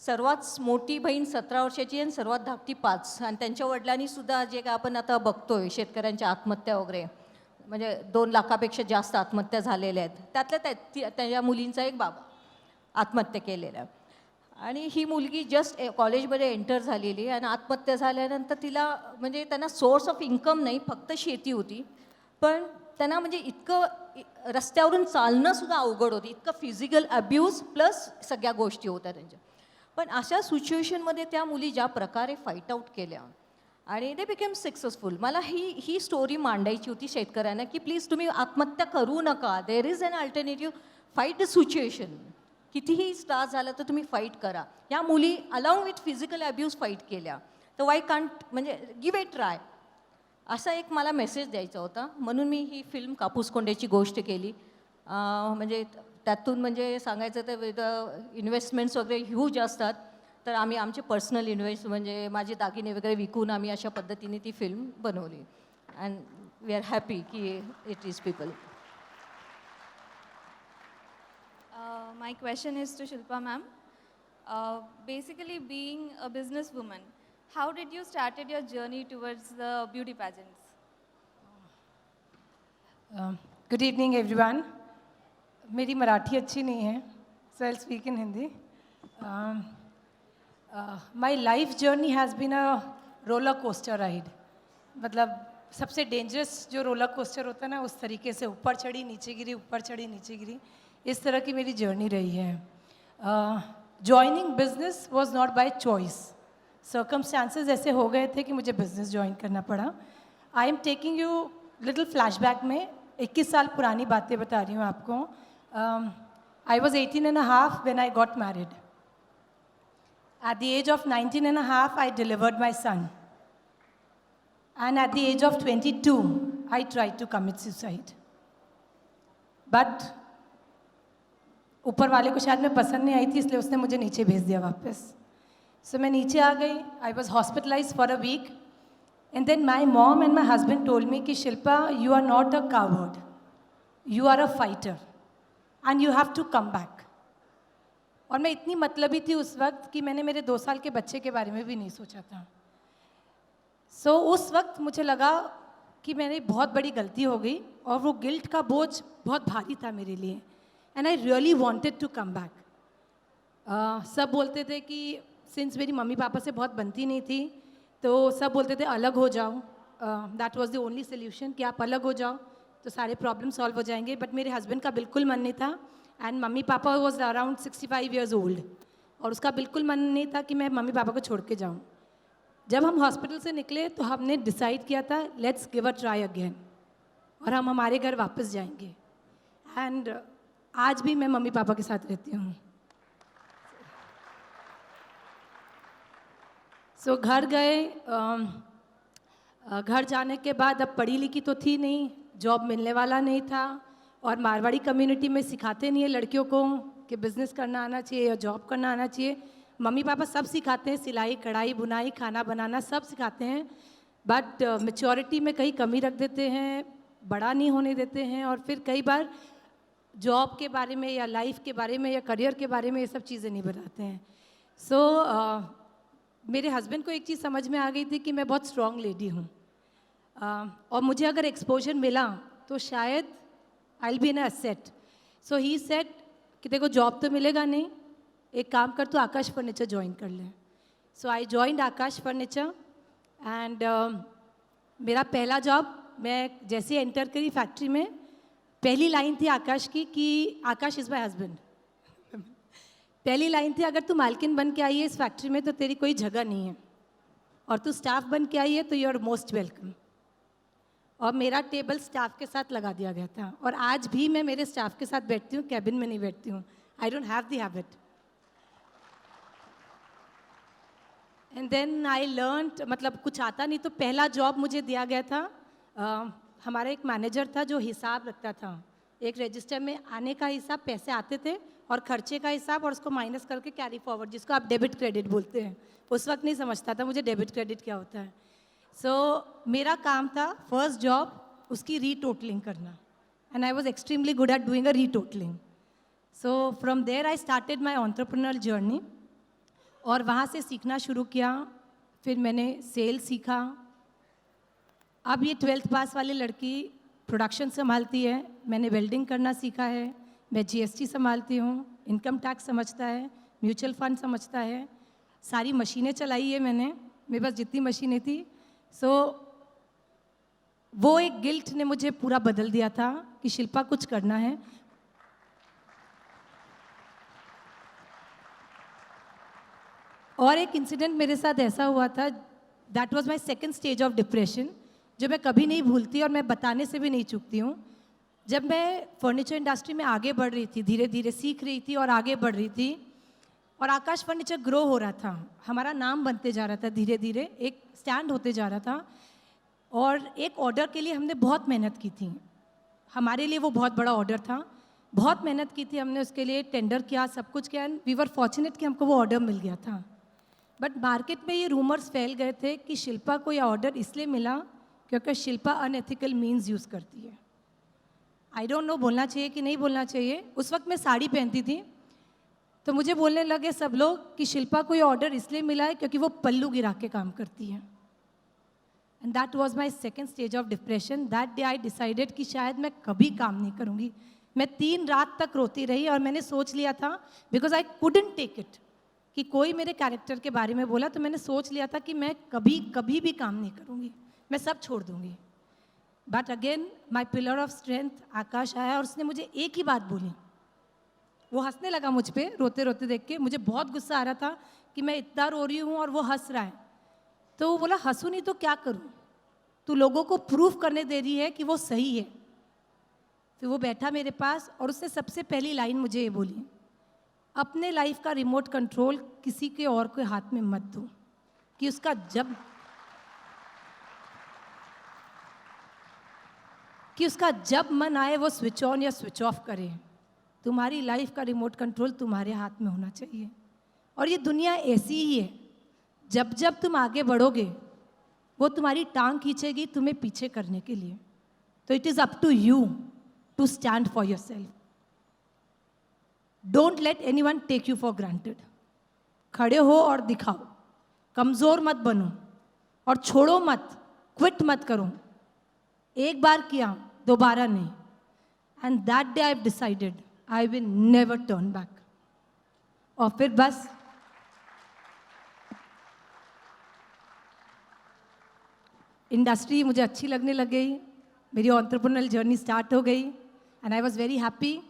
Speaker 11: सर्वात मोठी बहीण 17 वर्षाची आणि सर्वात धाकटी 5. आणि त्यांच्या वडिलांनी सुद्धा जे काय आपण आता बघतोय शेतकऱ्यांच्या आत्महत्या वगैरे, म्हणजे 2 लाखापेक्षा जास्त आत्महत्या झालेल्या आहेत. त्यातल्या त्या मुलींचा एक बाबा आत्महत्या केलेला. आणि ही मुलगी जस्ट कॉलेजमध्ये एंटर झालेली आणि आत्महत्या झाल्यानंतर तिला म्हणजे त्यांना सोर्स ऑफ इन्कम नाही, फक्त शेती होती. पण त्यांना म्हणजे इतकं रस्त्यावरून चालणंसुद्धा अवघड होती, इतकं फिजिकल अब्यूज प्लस सगळ्या गोष्टी होत्या त्यांच्या. पण अशा सिच्युएशनमध्ये त्या मुली ज्या प्रकारे फाईट आऊट केल्या आणि दे बिकेम सक्सेसफुल. मला ही स्टोरी मांडायची होती शेतकऱ्यांना की प्लीज तुम्ही आत्महत्या करू नका, there is an alternative, fight the situation. कितीही त्रास झाला तर तुम्ही फाईट करा. या मुली along with physical abuse fight केल्या, तर वाय कांट म्हणजे गिव्ह इट ट्राय, असा एक मला मेसेज द्यायचा होता. म्हणून मी ही फिल्म कापूस कोंड्याची गोष्ट केली. म्हणजे त्यातून म्हणजे सांगायचं तर इन्व्हेस्टमेंट्स वगैरे ह्यूज असतात, तर आम्ही आमचे पर्सनल म्हणजे माझे दागिने वगैरे विकून आम्ही अशा पद्धतीने ती फिल्म बनवली. अँड वी आर हॅपी की it is people.
Speaker 9: My question is to Shilpa ma'am. Basically being a businesswoman, how did you started your journey towards the beauty pageants?
Speaker 7: Good evening everyone. मेरी मराठी अच्छी नहीं है, so I'll speak in Hindi. My life journey has been a roller coaster ride. मतलब सबसे dangerous जो roller coaster होता है ना, उस तरीके से ऊपर चढ़ी नीचे गिरी, ऊपर चढ़ी नीचे गिरी, इस तरह की मेरी जर्नी रही है. Joining business was not by choice. Circumstances ऐसे हो गए थे कि मुझे बिजनेस ज्वाइन करना पड़ा. I am taking you little flashback में 21 साल पुरानी बातें बता रही हूँ आपको. I was 18.5 when I got married. At the age of 19.5, I delivered my son. And at the age of 22, I tried to commit suicide. But ऊपर वाले को शायद मैं पसंद नहीं आई थी, इसलिए उसने मुझे नीचे भेज दिया वापस. So मैं नीचे आ गई. I was hospitalized for a week. And then my mom and my husband told me कि Shilpa, you are not a coward. You are a fighter. And you have to come back. और मैं इतनी मतलबी थी उस वक्त कि मैंने मेरे 2 साल के बच्चे के बारे में भी नहीं सोचा था. सो उस वक्त मुझे लगा कि मैंने बहुत बड़ी गलती हो गई और वो गिल्ट का बोझ बहुत भारी था मेरे लिए. And I really wanted to come back. सब बोलते थे कि सिंस मेरी मम्मी पापा से बहुत बनती नहीं थी, तो सब बोलते थे अलग हो जाओ. That was the only solution कि आप अलग हो जाओ तो सारे प्रॉब्लम सॉल्व हो जाएंगे. बट मेरे हस्बैंड का बिल्कुल मन नहीं था. And mummy papa was around 65 years old और उसका बिल्कुल मन नहीं था कि मैं मम्मी पापा को छोड़ के जाऊँ. जब हम हॉस्पिटल से निकले तो हमने डिसाइड किया था let's give a try again और हम हमारे घर वापस जाएंगे. एंड आज भी मैं मम्मी पापा के साथ रहती हूँ. सो घर गए. घर जाने के बाद अब पढ़ी लिखी तो थी नहीं, जॉब मिलने वाला नहीं था और मारवाड़ी कम्युनिटी में सिखाते नहीं है लड़कियों को कि बिज़नेस करना आना चाहिए या जॉब करना आना चाहिए. मम्मी पापा सब सिखाते हैं, सिलाई कढ़ाई बुनाई खाना बनाना सब सिखाते हैं. बट मैच्योरिटी में कहीं कमी रख देते हैं, बड़ा नहीं होने देते हैं और फिर कई बार जॉब के बारे में या लाइफ के बारे में या करियर के बारे में ये सब चीज़ें नहीं बताते हैं. सो मेरे हस्बैंड को एक चीज़ समझ में आ गई थी कि मैं बहुत स्ट्रॉन्ग लेडी हूँ और मुझे अगर एक्सपोजर मिला तो शायद I will be an asset. So he said कि देखो जॉब तो मिलेगा नहीं, एक काम कर तो आकाश फर्नीचर ज्वाइन कर ले. So I joined Aakash furniture and मेरा पहला जॉब मैं जैसे एंटर करी फैक्ट्री में, पहली लाइन थी आकाश की कि आकाश इज़ माई हस्बैंड. पहली लाइन थी अगर तू मालकिन बन के आई है इस फैक्ट्री में तो तेरी कोई जगह नहीं है और तू स्टाफ बन के आई है तो यू आर मोस्ट वेलकम. और मेरा टेबल स्टाफ के साथ लगा दिया गया था और आज भी मैं मेरे स्टाफ के साथ बैठती हूँ, कैबिन में नहीं बैठती हूँ. I don't have the habit. And then I learned, मतलब कुछ आता नहीं तो पहला जॉब मुझे दिया गया था. हमारा एक मैनेजर था जो हिसाब रखता था. एक रजिस्टर में आने का हिसाब, पैसे आते थे और खर्चे का हिसाब और उसको माइनस करके कैरी फॉरवर्ड, जिसको आप डेबिट क्रेडिट बोलते हैं. उस वक्त नहीं समझता था मुझे डेबिट क्रेडिट क्या होता है. सो मेरा काम था फर्स्ट जॉब उसकी रीटोटलिंग करना and I was extremely good at doing a retotalling. So from there I started my entrepreneurial journey और वहाँ से सीखना शुरू किया. फिर मैंने सेल सीखा. अब ये 12th पास वाली लड़की प्रोडक्शन संभालती है, मैंने वेल्डिंग करना सीखा है, मैं GST संभालती हूँ, इनकम टैक्स समझता है, म्यूचुअल फंड समझता है, सारी मशीनें चलाई है मैंने, मेरे पास जितनी मशीनें थी. सो वो एक गिल्ट ने मुझे पूरा बदल दिया था कि शिल्पा कुछ करना है. और एक इंसिडेंट मेरे साथ ऐसा हुआ था, that was my second stage of depression, जो मैं कभी नहीं भूलती और मैं बताने से भी नहीं चूकती हूँ. जब मैं फर्नीचर इंडस्ट्री में आगे बढ़ रही थी, धीरे धीरे सीख रही थी और आगे बढ़ रही थी और आकाश फर्नीचर ग्रो हो रहा था, हमारा नाम बनते जा रहा था, धीरे धीरे एक स्टैंड होते जा रहा था और एक ऑर्डर के लिए हमने बहुत मेहनत की थी. हमारे लिए वो बहुत बड़ा ऑर्डर था, बहुत मेहनत की थी हमने उसके लिए, टेंडर किया, सब कुछ किया एंड वी वर फॉर्चुनेट कि हमको वो ऑर्डर मिल गया था. बट मार्केट में ये रूमर्स फैल गए थे कि शिल्पा को यह ऑर्डर इसलिए मिला क्योंकि शिल्पा अनएथिकल मीन्स यूज़ करती है. आई डोंट नो बोलना चाहिए कि नहीं बोलना चाहिए. उस वक्त मैं साड़ी पहनती थी तो मुझे बोलने लगे सब लोग कि शिल्पा को ये ऑर्डर इसलिए मिला है क्योंकि वो पल्लू गिरा के काम करती है. And that was my second stage of depression. That day I decided कि शायद मैं कभी काम नहीं करूँगी. मैं 3 रात तक रोती रही और मैंने सोच लिया था, because I couldn't take it, कि कोई मेरे कैरेक्टर के बारे में बोला तो मैंने सोच लिया था कि मैं कभी भी काम नहीं करूँगी, मैं सब छोड़ दूँगी. But again my pillar of strength Aakash आया और उसने मुझे एक ही बात बोली. वो हंसने लगा मुझ पे रोते रोते देख के। मुझे बहुत गुस्सा आ रहा था कि मैं इतना रो रही हूँ और वो हंस रहा है। तो वो बोला हंसूँ नहीं तो क्या करूँ, तू लोगों को प्रूफ करने दे रही है कि वो सही है। फिर वो बैठा मेरे पास और उसने सबसे पहली लाइन मुझे ये बोली, अपने लाइफ का रिमोट कंट्रोल किसी के और के हाथ में मत दो, कि उसका जब मन आए वो स्विच ऑन या स्विच ऑफ करे। तुम्हारी लाइफ का रिमोट कंट्रोल तुम्हारे हाथ में होना चाहिए। और ये दुनिया ऐसी ही है, जब जब तुम आगे बढ़ोगे वो तुम्हारी टांग खींचेगी तुम्हें पीछे करने के लिए। तो it is up to you to stand for yourself. Don't let anyone take you for granted. खड़े हो और दिखाओ, कमज़ोर मत बनो और छोड़ो मत, क्विट मत करो। एक बार किया, दोबारा नहीं। And that day I have decided I will never turn back. और फिर बस इंडस्ट्री मुझे अच्छी लगने लग गई, मेरी एंटरप्रेन्योरियल जर्नी स्टार्ट हो गई and I was very happy.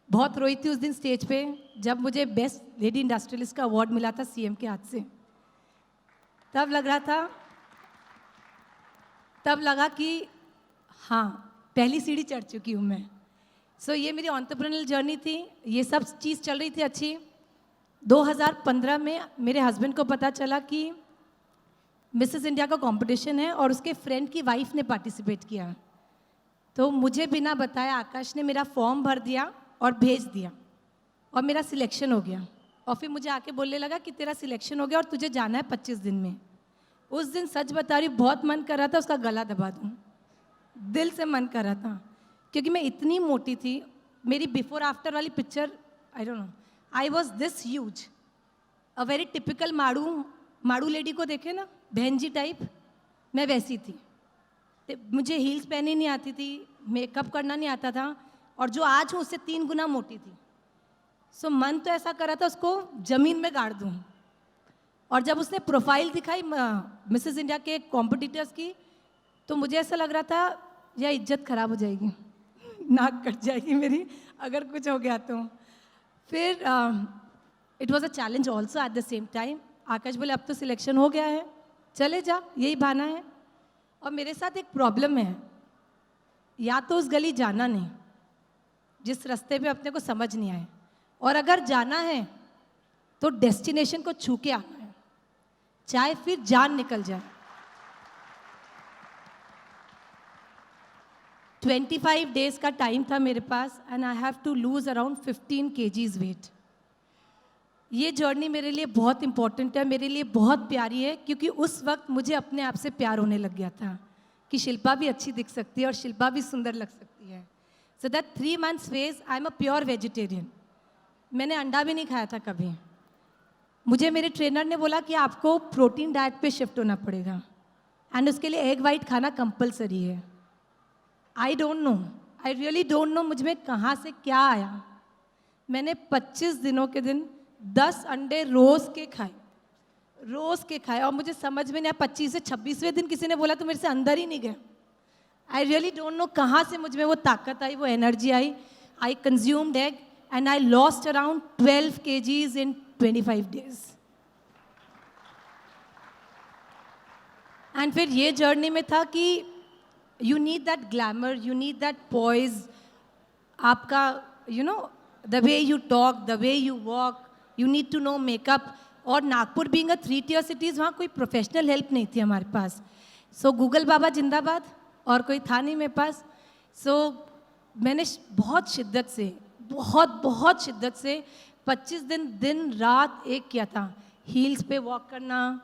Speaker 7: बहुत रोई थी उस दिन स्टेज पे जब मुझे बेस्ट लेडी इंडस्ट्रियलिस्ट का अवार्ड मिला था सीएम के हाथ से। तब लगा कि हाँ, पहली सीढ़ी चढ़ चुकी हूँ मैं। सो ये मेरी एंटरप्रेन्योरियल जर्नी थी, ये सब चीज़ चल रही थी अच्छी। 2015 में मेरे हस्बैंड को पता चला कि मिसेस इंडिया का कंपटीशन है और उसके फ्रेंड की वाइफ ने पार्टिसिपेट किया। तो मुझे बिना बताए आकाश ने मेरा फॉर्म भर दिया और भेज दिया और मेरा सिलेक्शन हो गया। और फिर मुझे आके बोलने लगा कि तेरा सिलेक्शन हो गया और तुझे जाना है 25 दिन में। उस दिन सच बता रही बहुत मन कर रहा था उसका गला दबा दूँ, दिल से मन कर रहा था, क्योंकि मैं इतनी मोटी थी। मेरी बिफोर आफ्टर वाली picture, I don't know, I was this huge, a very typical माड़ू लेडी को देखे ना, बहन जी टाइप, मैं वैसी थी। मुझे हील्स पहननी नहीं आती थी, मेकअप करना नहीं आता था, और जो आज हूँ उससे 3 गुना मोटी थी। सो मन तो ऐसा कर रहा था उसको ज़मीन में गाड़ दूँ। और जब उसने प्रोफाइल दिखाई मिसेस इंडिया के कॉम्पिटिटर्स की, तो मुझे ऐसा लग रहा था यह इज्जत खराब हो जाएगी, नाक कट जाएगी मेरी अगर कुछ हो गया तो। फिर it was a challenge also at the same time. Aakash बोले अब तो सिलेक्शन हो गया है, चले जा, यही बहाना है। और मेरे साथ एक प्रॉब्लम है, या तो उस गली जाना नहीं जिस रास्ते पे अपने को समझ नहीं आए, और अगर जाना है तो डेस्टिनेशन को छू के आना है, चाहे फिर जान निकल जाए। 25 डेज का टाइम था मेरे पास and I have to lose around 15 kgs weight. ये जर्नी मेरे लिए बहुत इंपॉर्टेंट है, मेरे लिए बहुत प्यारी है, क्योंकि उस वक्त मुझे अपने आप से प्यार होने लग गया था कि शिल्पा भी अच्छी दिख सकती है और शिल्पा भी सुंदर लग सकती है। So that 3 months phase I am a pure vegetarian. मैंने अंडा भी नहीं खाया था कभी। मुझे मेरे ट्रेनर ने बोला कि आपको प्रोटीन डाइट पे शिफ्ट होना पड़ेगा एंड उसके लिए एग वाइट खाना कंपलसरी है। आई don't know, I really don't know मुझ में कहाँ से क्या आया। मैंने 25 दिनों के दिन 10 अंडे रोज़ के खाए और मुझे समझ में नहीं आया। 25 से 26वें दिन किसी ने बोला तो मेरे से अंदर ही नहीं गया। आई रियली डोंट नो कहाँ से मुझ में वो ताकत आई, वो एनर्जी आई। I consumed egg and I lost around 12 kgs in 25 days। And फिर ये जर्नी में था कि you need that glamour, you need that poise. आपका you know the way you talk, the way you walk, you need to know makeup. और Nagpur being a 3-tier cities, वहाँ कोई professional help नहीं थी हमारे पास। सो गूगल बाबा जिंदाबाद, और कोई था नहीं मेरे पास। सो मैंने बहुत शिद्दत से 25 दिन रात एक किया था। हील्स पे वॉक करना,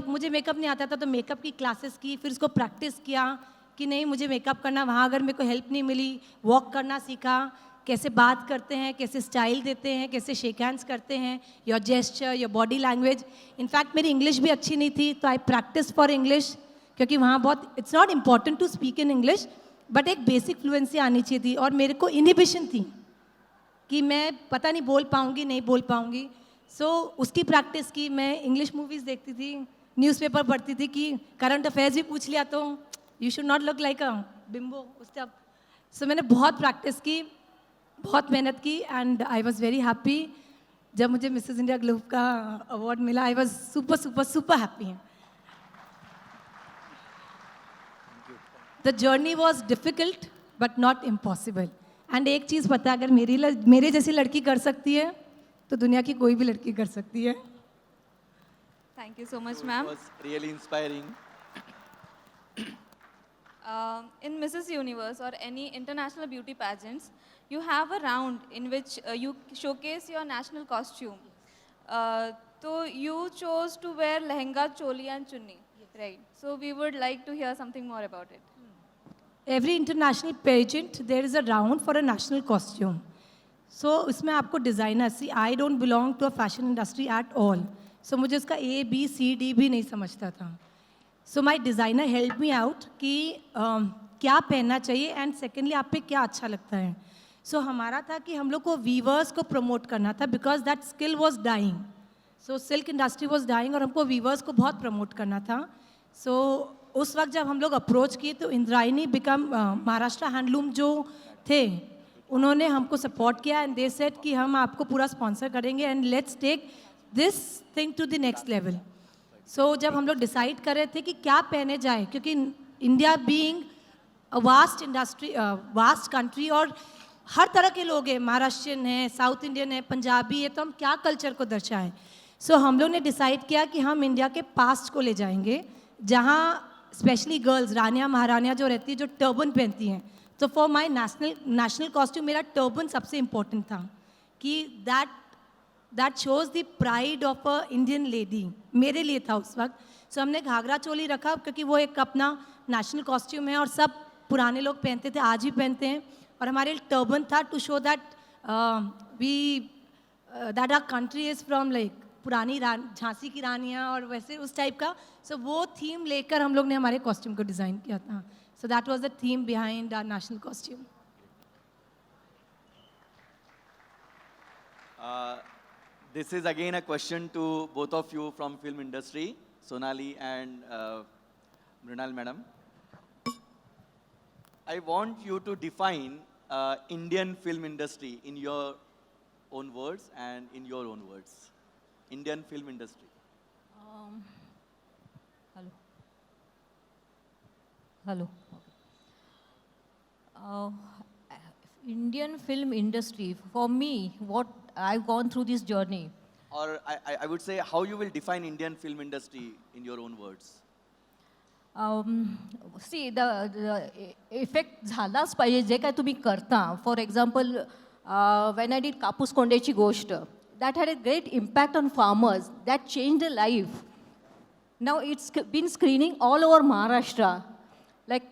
Speaker 7: मुझे मेकअप नहीं आता था तो मेकअप की क्लासेस की, फिर उसको प्रैक्टिस किया कि नहीं मुझे मेकअप करना। वहाँ अगर मेरे को हेल्प नहीं मिली, वॉक करना सीखा, कैसे बात करते हैं, कैसे स्टाइल देते हैं, कैसे शेक हैंड्स करते हैं, your gesture, your body language. In fact मेरी इंग्लिश भी अच्छी नहीं थी तो आई प्रैक्टिस फॉर इंग्लिश, क्योंकि वहाँ बहुत it's not important to speak in English but एक बेसिक फ्लुएंसी आनी चाहिए थी। और मेरे को इनहिबिशन थी कि मैं पता नहीं बोल पाऊँगी। सो उसकी प्रैक्टिस की। मैं इंग्लिश मूवीज़ देखती थी, न्यूज़पेपर पढ़ती थी कि करंट अफेयर्स भी पूछ लिया तो you should not look like a bimbo उस टाइप। सो मैंने बहुत प्रैक्टिस की। बहुत मेहनत की and I was very happy जब मुझे मिसेस इंडिया ग्लोब का अवार्ड मिला. I was super super super happy. The journey was difficult but not impossible. And एक चीज़ पता है, अगर मेरे जैसी लड़की कर सकती है तो दुनिया की कोई भी लड़की कर सकती है.
Speaker 9: Thank you so much, ma'am.
Speaker 3: It was really inspiring.
Speaker 9: In Mrs. Universe or any international beauty pageants, you have a round in which you showcase your national costume. So you chose to wear lehenga, choli and chunni, right? So we would like to hear something more about it.
Speaker 7: Every international pageant, there is a round for a national costume. So उसमें आपको designer, see I don't belong to a fashion industry at all. So मुझे उसका ABCD भी नहीं समझता था. So my designer help me out कि क्या पहनना चाहिए एंड सेकेंडली आप पे क्या अच्छा लगता है. सो हमारा था कि हम लोग को वीवर्स को प्रमोट करना था because that skill was dying. So silk industry was dying और हमको वीवर्स को बहुत प्रमोट करना था. सो उस वक्त जब हम लोग अप्रोच किए तो इंद्रायणी बिकम महाराष्ट्र हैंडलूम जो थे उन्होंने हमको सपोर्ट किया एंड दे सेड कि हम आपको पूरा स्पॉन्सर करेंगे and let's take this thing to the next level. So जब हम लोग डिसाइड कर रहे थे कि क्या पहने जाए, क्योंकि India being a vast industry, vast country और हर तरह के लोग हैं, महाराष्ट्रियन हैं, साउथ इंडियन है, पंजाबी है, तो हम क्या कल्चर को दर्शाएं. सो हम लोग ने डिसाइड किया कि हम इंडिया के पास्ट को ले जाएंगे जहाँ स्पेशली गर्ल्स, रानियाँ महारानियाँ जो रहती है, जो टर्बन पहनती हैं. तो फॉर माई नेशनल कॉस्ट्यूम मेरा टर्बन सबसे इम्पोर्टेंट था कि that shows the pride of a Indian lady. मेरे लिए था उस वक्त. सो हमने घाघरा चोली रखा क्योंकि वो एक अपना नेशनल कॉस्ट्यूम है और सब पुराने लोग पहनते थे, आज भी पहनते हैं. और हमारे टर्बन था to show that that our country is from like पुरानी झांसी की रानियाँ और वैसे उस टाइप का. सो वो थीम लेकर हम लोग ने हमारे कॉस्ट्यूम को डिज़ाइन किया था. So that was the theme behind our national costume.
Speaker 3: This is again a question to both of you from film industry, Sonali and Mrinal madam. I want you to define Indian film industry in your own words and in your own words. Indian film industry.
Speaker 11: Hello. Hello. Indian film industry, for me, what I've gone through this journey.
Speaker 3: Or I would say how you will define Indian film industry in your own words.
Speaker 11: See, the effect झालाच पाहिजे जे काय तुम्ही करता. For example, when I did कापूस कोंड्याची गोष्ट, that had a great impact on farmers. That changed their life. Now it's been screening all over Maharashtra. Like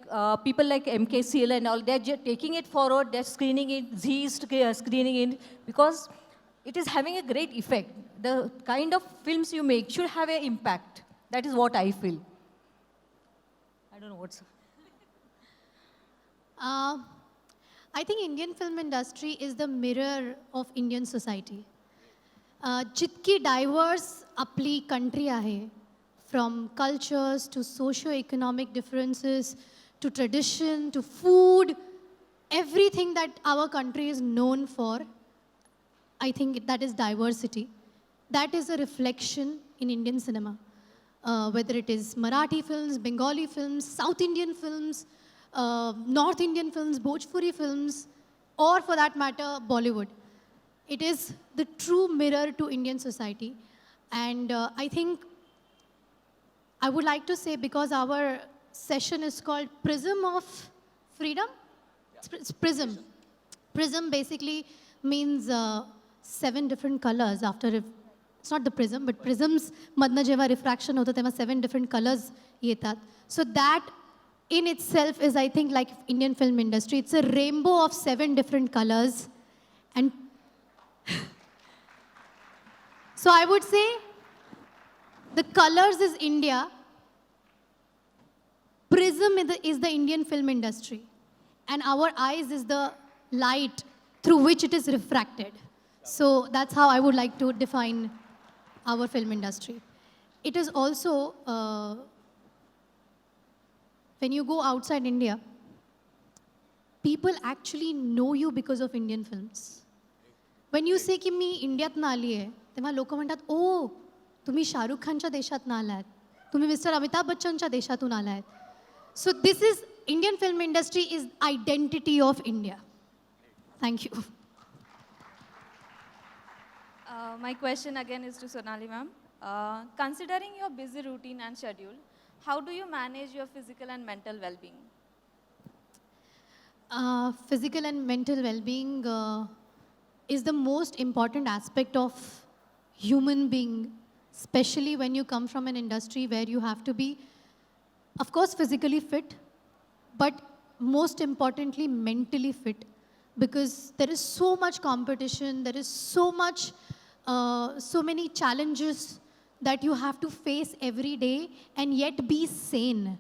Speaker 11: people like MKCL and all, they're just taking it forward, they're screening it, Z is screening it, because it is having a great effect. The kind of films you make should have an impact. That is what I feel. I don't know what's...
Speaker 10: I think Indian film industry is the mirror of Indian society. जितकी diverse आपली country आहे, from cultures to socio-economic differences, to tradition, to food, everything that our country is known for, I think that is diversity. That is a reflection in Indian cinema. Whether it is Marathi films, Bengali films, South Indian films, North Indian films, Bhojpuri films, or for that matter, Bollywood. It is the true mirror to Indian society. And I think I would like to say, because our session is called Prism of Freedom. It's Prism. Prism basically means 7 different colors. After it's not the prism, but prisms madna jeva refraction hota tema 7 different colors yetat. So that in itself is, I think, like Indian film industry. It's a rainbow of 7 different colors. And so I would say the colors is India. Prism is the Indian film industry. And our eyes is the light through which it is refracted. So that's how I would like to define our film industry. It is also, when you go outside India, people actually know you because of Indian films. When you say की मी इंडियातनं आली आहे, तेव्हा लोक म्हणतात, ओ तुम्ही शाहरुख खानच्या देशातनं आलात, तुम्ही mister Amitabh बच्चनच्या देशातून आलात. So this is Indian film industry is identity of India. Thank you.
Speaker 9: My question again is to Sonali ma'am. Considering your busy routine and schedule, how do you manage your physical and mental well-being?
Speaker 10: Physical and mental well-being is the most important aspect of human being, especially when you come from an industry where you have to be, of course, physically fit, but most importantly, mentally fit, because there is so much competition, there is so many challenges that you have to face every day and yet be sane.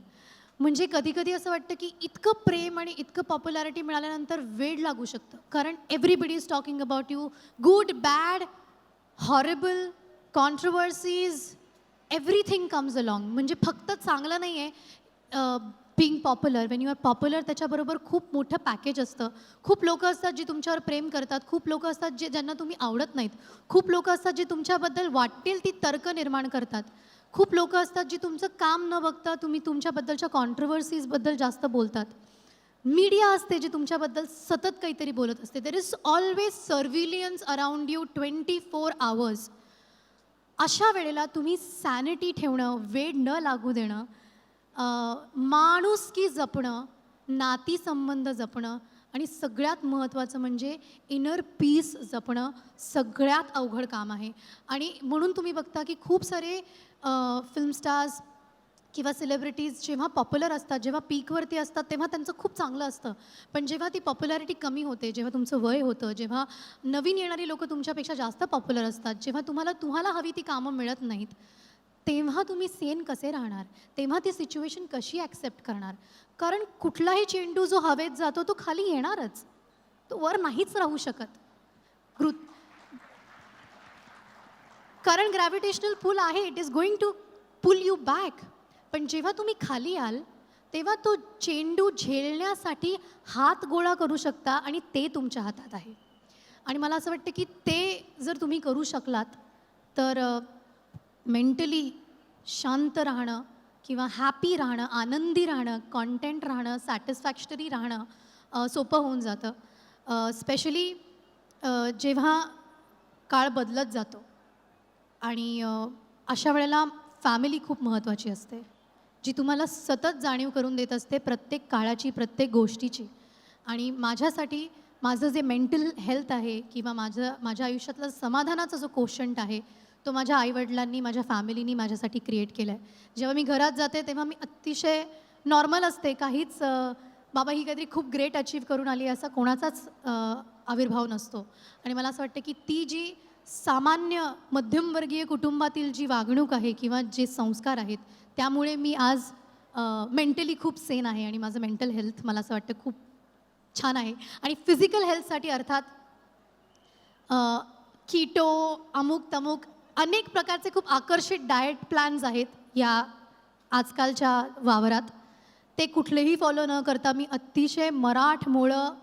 Speaker 10: म्हणजे कधी कधी असं वाटतं की इतकं प्रेम आणि इतकं popularity मिळाल्यानंतर वेड लागू शकतं, कारण everybody is talking about you, good bad horrible controversies, everything comes along. म्हणजे फक्त चांगलं नाही आहे being popular. When you are popular त्याच्याबरोबर खूप मोठं पॅकेज असतं. खूप लोकं असतात जी तुमच्यावर प्रेम करतात, खूप लोकं असतात जे ज्यांना तुम्ही आवडत नाहीत, खूप लोकं असतात जे तुमच्याबद्दल वाटेल ती तर्क निर्माण करतात, खूप लोकं असतात जी तुमचं काम न बघता तुम्ही तुमच्याबद्दलच्या कॉन्ट्रोवर्सीजबद्दल जास्त बोलतात. मीडिया असते जी तुमच्याबद्दल सतत काहीतरी बोलत असते. There is always surveillance around you 24 hours. अशा वेळेला तुम्ही सॅनिटी ठेवणं, वेड न लागू देणं, माणुसकी जपणं, नातीसंबंध जपणं आणि सगळ्यात महत्त्वाचं म्हणजे इनर पीस जपणं सगळ्यात अवघड काम आहे. आणि म्हणून तुम्ही बघता की खूप सारे फिल्म स्टार्स किंवा सेलिब्रिटीज जेव्हा पॉप्युलर असतात, जेव्हा पीकवरती असतात, तेव्हा त्यांचं खूप चांगलं असतं. पण जेव्हा ती पॉप्युलॅरिटी कमी होते, जेव्हा तुमचं वय होतं, जेव्हा नवीन येणारी लोकं तुमच्यापेक्षा जास्त पॉप्युलर असतात, जेव्हा तुम्हाला हवी ती कामं मिळत नाहीत, तेव्हा तुम्ही सेन कसे राहणार, तेव्हा ती सिच्युएशन कशी ॲक्सेप्ट करणार. कारण कुठलाही चेंडू जो हवेत जातो तो खाली येणारच, तो वर नाहीच राहू शकत. कारण ग्रॅव्हिटेशनल पुल आहे, it is going to pull you back. पण जेव्हा तुम्ही खाली याल तेव्हा तो चेंडू झेलण्यासाठी हात गोळा करू शकता आणि ते तुमच्या हातात आहे. आणि मला असं वाटतं की ते जर तुम्ही करू शकलात तर मेंटली शांत राहणं किंवा हॅपी राहणं, आनंदी राहणं, कॉन्टेंट राहणं, सॅटिस्फॅक्टरी राहणं सोपं होऊन जातं. स्पेशली जेव्हा काळ बदलत जातो आणि अशा वेळेला फॅमिली खूप महत्त्वाची असते, जी तुम्हाला सतत जाणीव करून देत असते प्रत्येक काळाची, प्रत्येक गोष्टीची. आणि माझ्यासाठी माझं जे मेंटल हेल्थ आहे किंवा माझ्या आयुष्यातला समाधानाचा जो कोशंट आहे तो माझ्या आईवडिलांनी, माझ्या फॅमिलीनी माझ्यासाठी क्रिएट केला आहे. जेव्हा मी घरात जाते तेव्हा मी अतिशय नॉर्मल असते, काहीच बाबा ही काहीतरी खूप ग्रेट अचीव करून आली असा कोणाचाच आविर्भाव नसतो. आणि मला असं वाटतं की ती जी सामान्य मध्यमवर्गीय कुटुंबातील जी वागणूक आहे किंवा जे संस्कार आहेत त्यामुळे मी आज मेंटली खूप सेन आहे आणि माझं मेंटल हेल्थ मला असं वाटतं खूप छान आहे. आणि फिजिकल हेल्थसाठी अर्थात कीटो, अमुक तमुक अनेक प्रकारचे खूप आकर्षित डाएट प्लॅन्स आहेत या आजकालच्या वावरात. ते कुठलेही फॉलो न करता मी अतिशय मराठमोळं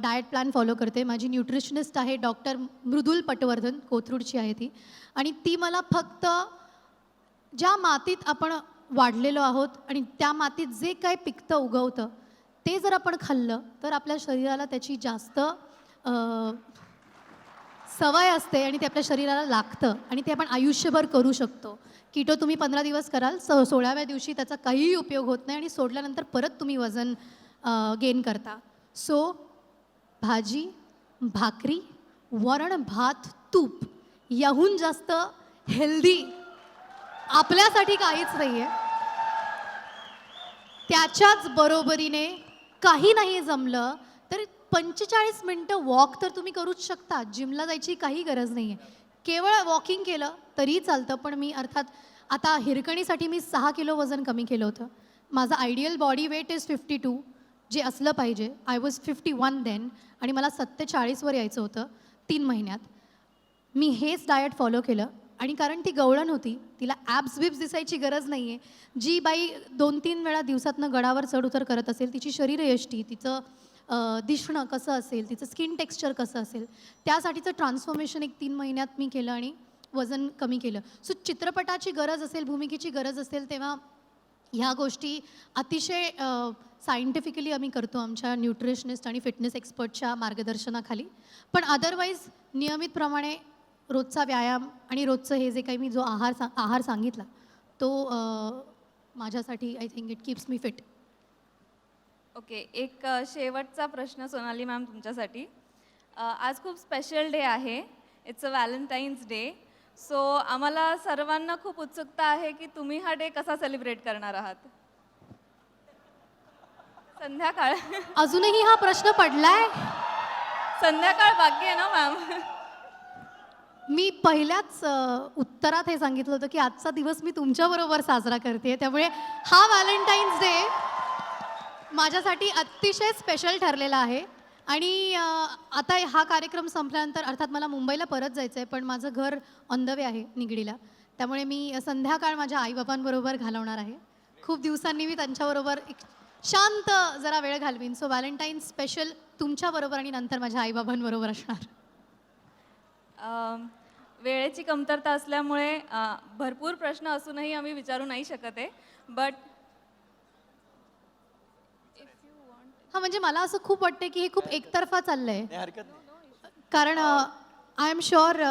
Speaker 10: डाएट प्लॅन फॉलो करते. माझी न्यूट्रिशनिस्ट आहे डॉक्टर मृदुल पटवर्धन, कोथरूडची आहे ती. आणि ती मला फक्त ज्या मातीत आपण वाढलेलो आहोत आणि त्या मातीत जे काही पिकतं, उगवतं ते जर आपण खाल्लं तर आपल्या शरीराला त्याची जास्त सवय असते आणि ते आपल्या शरीराला लागतं आणि ते आपण आयुष्यभर करू शकतो. कीटो तुम्ही 15 दिवस कराल, 16व्या दिवशी त्याचा काहीही उपयोग होत नाही आणि सोडल्यानंतर परत तुम्ही वजन गेन करता. सो भाजी, भाकरी, वरण, भात, तूप याहून जास्त हेल्दी आपल्यासाठी काहीच नाही आहे. त्याच्याच बरोबरीने काही नाही जमलं तर 45 मिनटं वॉक तर तुम्ही करूच शकता. जिमला जायची काही गरज नाही आहे. केवळ वॉकिंग केलं तरी चालतं. पण मी अर्थात आता हिरकणीसाठी मी 6 किलो वजन कमी केलं होतं. माझं आयडियल बॉडी वेट इज 52 जे असलं पाहिजे. आय वॉज 51 देन आणि मला 47वर यायचं होतं 3 महिन्यात. मी हेच डाएट फॉलो केलं आणि कारण ती गवळण होती, तिला ॲब्स बिब्स दिसायची गरज नाही आहे. जी बाई 2-3 वेळा दिवसातनं गडावर चढ उतर करत असेल, तिची शरीरयष्टी, तिचं दिसणं कसं असेल, तिचं स्किन टेक्स्चर कसं असेल, त्यासाठीचं ट्रान्सफॉर्मेशन एक 3 महिन्यात मी केलं आणि वजन कमी केलं. सो चित्रपटाची गरज असेल, भूमिकेची गरज असेल, तेव्हा ह्या गोष्टी अतिशय सायंटिफिकली आम्ही करतो आमच्या न्यूट्रिशनिस्ट आणि फिटनेस एक्सपर्टच्या मार्गदर्शनाखाली. पण अदरवाईज नियमितप्रमाणे रोजचा व्यायाम आणि रोजचं हे जे काही मी जो आहार सांगितला तो माझ्यासाठी I think it keeps me fit.
Speaker 9: Okay, एक शेवटचा प्रश्न सोनाली मॅम तुमच्यासाठी. आज खूप स्पेशल डे आहे, इट्स अ व्हॅलेंटाईन्स डे. सो आम्हाला सर्वांना खूप उत्सुकता आहे की तुम्ही हा डे कसा सेलिब्रेट करणार आहात. संध्याकाळ
Speaker 10: अजूनही हा प्रश्न पडलाय.
Speaker 9: संध्याकाळ बाकी आहे ना मॅम.
Speaker 10: मी पहिल्याच उत्तरात हे सांगितलं होतं की आजचा दिवस मी तुमच्याबरोबर साजरा करते, त्यामुळे हा व्हॅलेंटाईन्स डे माझ्यासाठी अतिशय स्पेशल ठरलेला आहे. आणि आता हा कार्यक्रम संपल्यानंतर अर्थात मला मुंबईला परत जायचं आहे, पण माझं घर ऑन द वे आहे निगडीला, त्यामुळे मी संध्याकाळ माझ्या आईबाबांबरोबर घालवणार आहे. खूप दिवसांनी मी त्यांच्याबरोबर एक शांत जरा वेळ घालवीन. सो व्हॅलेंटाईन्स स्पेशल तुमच्याबरोबर आणि नंतर माझ्या आईबाबांबरोबर असणार.
Speaker 9: वेळेची कमतरता असल्यामुळे भरपूर प्रश्न असूनही आम्ही विचारू नाही शकत आहे, बट
Speaker 10: हां, म्हणजे मला असं खूप वाटतं की हे खूप एकतर्फा चाललंय, कारण आय एम शुअर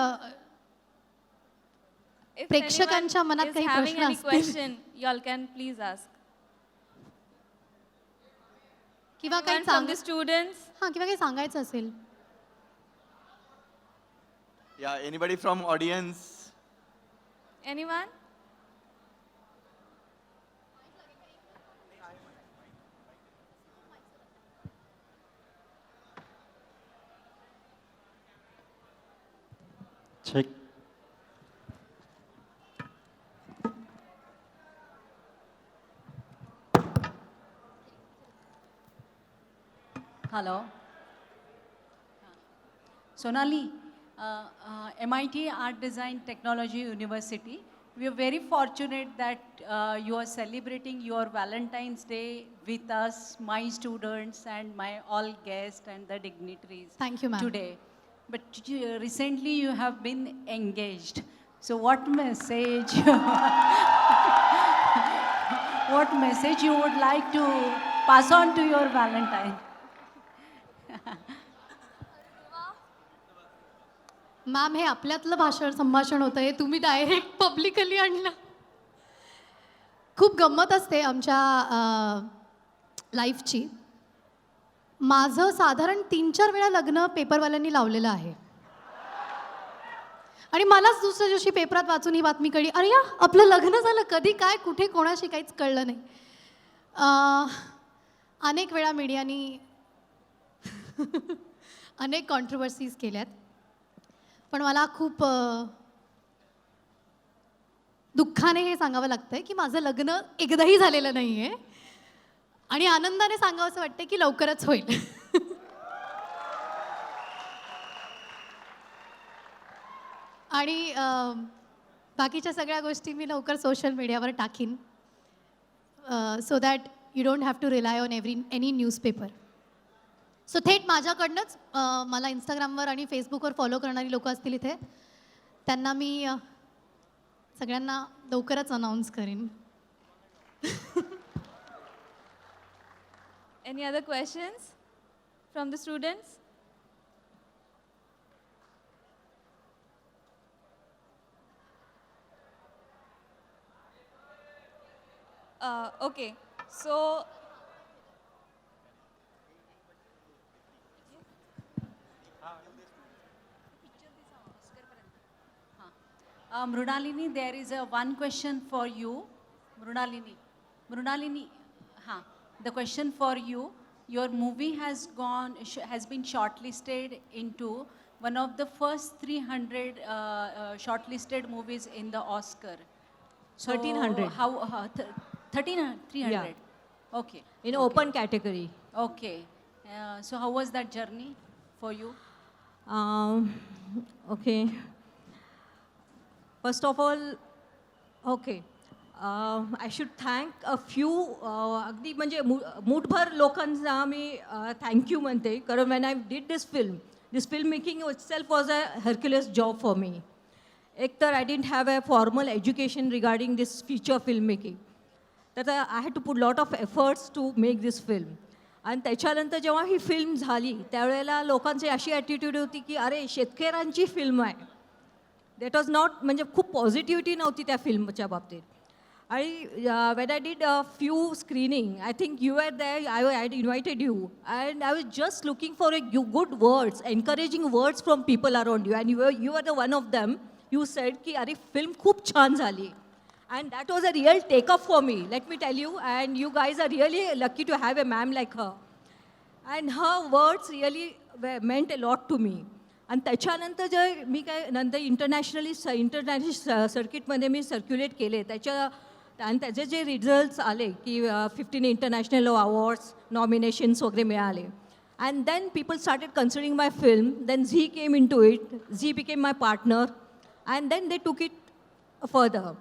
Speaker 10: प्रेक्षकांच्या मनात काही प्रश्न असतील
Speaker 9: y'all can please ask.
Speaker 10: किंवा काही
Speaker 9: From the students.
Speaker 10: हां, किंवा काही सांगायचं असेल.
Speaker 3: Yeah, anybody from audience?
Speaker 9: Anyone?
Speaker 12: Check.
Speaker 13: Hello. Sonali, MIT Art Design Technology University. We are very fortunate that you are celebrating your Valentine's Day with us, my students and my all guests and the dignitaries.
Speaker 10: Thank you, ma'am.
Speaker 13: Today. But recently you have been engaged. So what message, what message you would like to pass on to your Valentine?
Speaker 10: Ma'am, हे आपल्यातलं संभाषण होतं, हे तुम्ही direct publicly आणलं. खूप गंमत असते आमच्या लाईफची. माझं साधारण 3-4 वेळा लग्न पेपरवाल्यांनी लावलेलं आहे आणि मलाच दुसऱ्या दिवशी पेपरात वाचून ही बातमी कळली, अरे या आपलं लग्न झालं. कधी काय कुठे कोणाशी काहीच कळलं नाही. अनेक वेळा मीडियानी अनेक कॉन्ट्रोवर्सीज केल्यात, पण मला खूप दुःखाने हे सांगावं लागतंय की माझं लग्न एकदाही झालेलं नाही आहे आणि आनंदाने सांगावं असं वाटतं की लवकरच होईल. आणि बाकीच्या सगळ्या गोष्टी मी लवकर सोशल मीडियावर टाकीन, so that you don't have to rely on any newspaper. So थेट माझ्याकडनंच मला इंस्टाग्रामवर आणि फेसबुकवर फॉलो करणारी लोकं असतील इथे, त्यांना मी सगळ्यांना लवकरच अनाऊन्स करेन.
Speaker 9: Any other questions from the students? Okay, so
Speaker 13: Mrunalini, there is one question for you. Mrunalini, the question for you. Your movie has been shortlisted into one of the first 300 shortlisted movies in the Oscar. So
Speaker 11: 1300.
Speaker 13: How 300?
Speaker 11: Yeah.
Speaker 13: Okay.
Speaker 11: In open category.
Speaker 13: Okay. So how was that journey for you?
Speaker 11: Okay. First of all, okay. I should thank a few अगदी म्हणजे मूठभर लोकांना मी thank you म्हणते, कारण when I did this film making itself was a Hercules job for me. एक तर I didn't have a formal education regarding this feature film making, तर I had to put lot of efforts to make this film. आणि त्याच्यानंतर जेव्हा ही film झाली त्यावेळेला लोकांची अशी ॲटिट्यूड होती की अरे शेतकऱ्यांची फिल्म आहे. दॅट वॉज नॉट, म्हणजे खूप पॉझिटिव्हिटी नव्हती त्या फिल्मच्या बाबतीत. आणि when I did a few screening, I think you are there, I had invited you and I was just looking for a good words, encouraging words from people around you, and you are the one of them. You said की अरे film खूप छान झाली. And that was a real take-off for me, let me tell you. And you guys are really lucky to have a ma'am like her. And her words really meant a lot to me. आणि त्याच्यानंतर जे मी काय नंतर international सर्किटमध्ये मी circulate केले आणि त्याचे जे results आले की 15 इंटरनॅशनल अवॉर्ड्स नॉमिनेशन्स वगैरे मिळाले. And then people started considering my film. Then Zee came into it, Zee became my partner and then they took it further.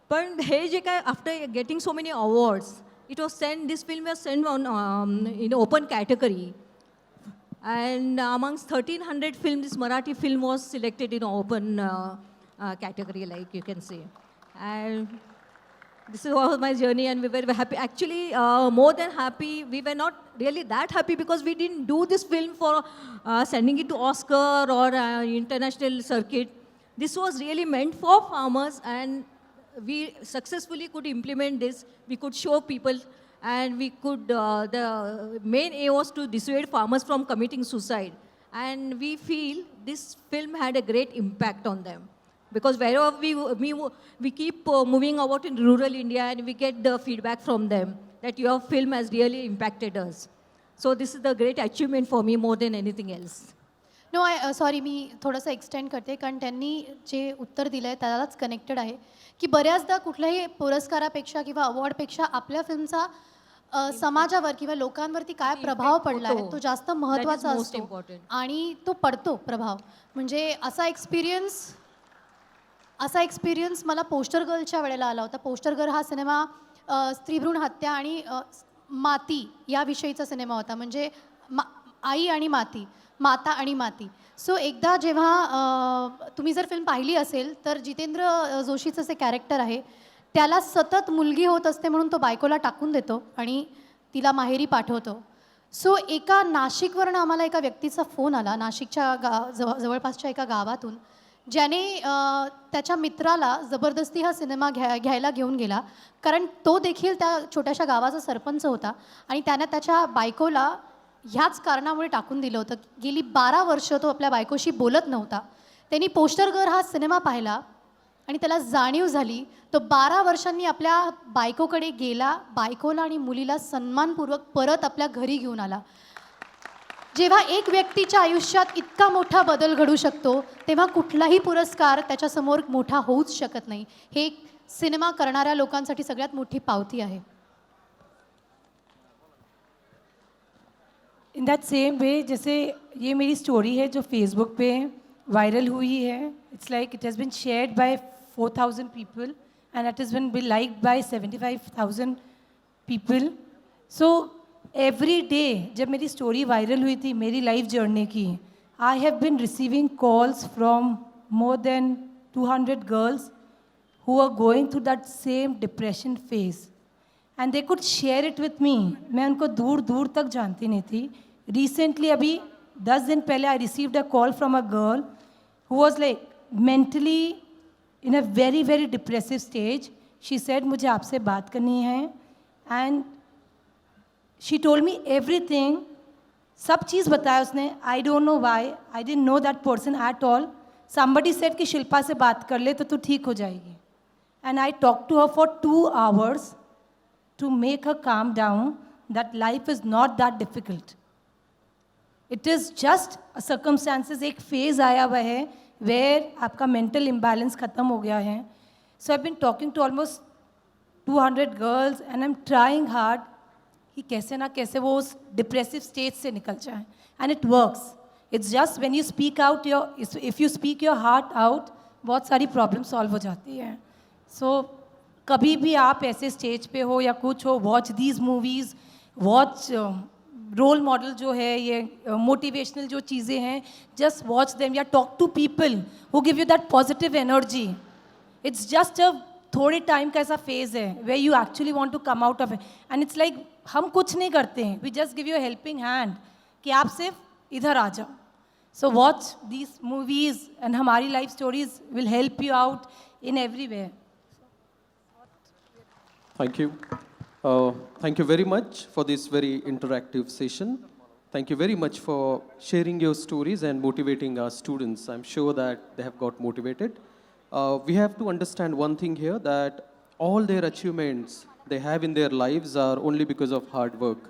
Speaker 11: पण हे जे काय after getting so many awards, it was send, this film was send on in open category. And amongst 1,300 films, this Marathi film was selected in open category, like you can say. And this was my journey, and we were happy. Actually, more than happy, we were not really that happy because we didn't do this film for sending it to Oscar or international circuit. This was really meant for farmers, and we successfully could implement this. We could show people. And we could, the main aim was to dissuade farmers from committing suicide. And we feel this film had a great impact on them. Because wherever we keep moving about in rural India and we get the feedback from them that your film has really impacted us. So this is the great achievement for me more than anything else.
Speaker 10: No sorry, मी थोडंसं extend करते कारण त्यांनी जे उत्तर दिलं आहे त्यालाच connected आहे की बऱ्याचदा कुठल्याही पुरस्कारापेक्षा किंवा अवॉर्डपेक्षा आपल्या फिल्मचा समाजावर किंवा लोकांवरती काय प्रभाव पडला आहे तो जास्त महत्त्वाचा असतो आणि तो पडतो प्रभाव. म्हणजे असा एक्सपिरियन्स मला पोस्टर गर्लच्या वेळेला आला होता. पोस्टर गर्ल हा सिनेमा स्त्रीभ्रूण हत्या आणि माती याविषयीचा सिनेमा होता. म्हणजे आई आणि माती, माता आणि माती. सो एकदा जेव्हा तुम्ही जर फिल्म पाहिली असेल तर जितेंद्र जोशीचं जे कॅरेक्टर आहे त्याला सतत मुलगी होत असते म्हणून तो बायकोला टाकून देतो आणि तिला माहेरी पाठवतो. सो एका नाशिकवरनं आम्हाला एका व्यक्तीचा फोन आला, नाशिकच्या जवळपासच्या एका गावातून, ज्याने त्याच्या मित्राला जबरदस्ती हा सिनेमा घ्यायला घेऊन गेला. कारण तो देखील त्या छोट्याशा गावाचा सरपंच होता आणि त्याने त्याच्या बायकोला ह्याच कारणामुळे टाकून दिलं होतं. गेली 12 वर्ष तो आपल्या बायकोशी बोलत नव्हता. त्यांनी पोस्टर गर्ल हा सिनेमा पाहिला आणि त्याला जाणीव झाली. तो 12 वर्षांनी आपल्या बायकोकडे गेला, बायकोला आणि मुलीला सन्मानपूर्वक परत आपल्या घरी घेऊन आला. जेव्हा एक व्यक्तीच्या आयुष्यात इतका मोठा बदल घडू शकतो तेव्हा कुठलाही पुरस्कार त्याच्यासमोर मोठा होऊच शकत नाही. हे सिनेमा करणाऱ्या लोकांसाठी सगळ्यात मोठी पावती आहे.
Speaker 7: इन दैट सेम वे, जैसे ये मेरी स्टोरी है जो फेसबुक पे वायरल हुई है. It's like it has been shared by 4,000 people and it has been liked by 75,000 people. So every day जब मेरी स्टोरी वायरल हुई थी मेरी लाइफ जर्नी की, I have been receiving calls from more than 200 girls who are going through that same depression phase and they could share it with me. मैं उनको दूर दूर तक जानती नहीं थी. Recently अभी 10 दिन पहले I received a call from a girl who was like mentally in a very very depressive stage. She said मुझे आपसे बात करनी है and she told me everything. सब चीज़ बताया उसने. I don't know why. I didn't know that person at all. Somebody said कि शिल्पा से बात कर ले तो तू ठीक हो जाएगी. And I talked to her for 2 hours to make her calm down that life is not that difficult. It is just a circumstances. एक phase आया हुआ है where आपका mental imbalance ख़त्म हो गया है. So I've been talking to almost 200 girls and I'm trying hard कि कैसे ना कैसे वो उस depressive state से निकल जाए. And it works. It's just when you speak out if you speak your heart out, बहुत सारी problem solve हो जाती है. So कभी भी आप ऐसे स्टेज पे हो या कुछ हो, watch these movies, watch role model जो है, ये मोटिवेशनल जो चीज़ें हैं, जस्ट वॉच देम या talk to people who give you that positive energy. It's just a थोड़े टाइम का ऐसा फेज है way you actually want to come out of it, and it's like हम कुछ नहीं करते हैं, we just give you helping hand कि आप सिर्फ इधर आ जाओ. So watch these movies and हमारी life stories will help you out in every way.
Speaker 1: Thank you. Thank you very much for this very interactive session. Thank you very much for sharing your stories and motivating our students. I'm sure that they have got motivated. We have to understand one thing here, that all their achievements they have in their lives are only because of hard work.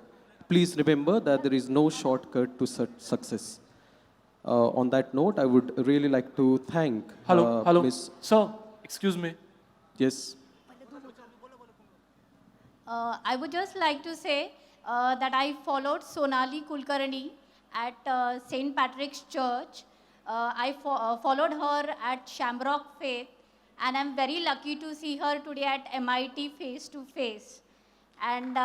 Speaker 1: Please remember that there is no shortcut to success. On that note, I would really like to thank
Speaker 12: Hello.
Speaker 1: Miss.
Speaker 12: Sir, excuse me.
Speaker 1: Yes.
Speaker 14: I would just like to say that I followed Sonali Kulkarni at St. Patrick's Church. I followed her at Shamrock Faith, and I'm very lucky to see her today at MIT face to face. And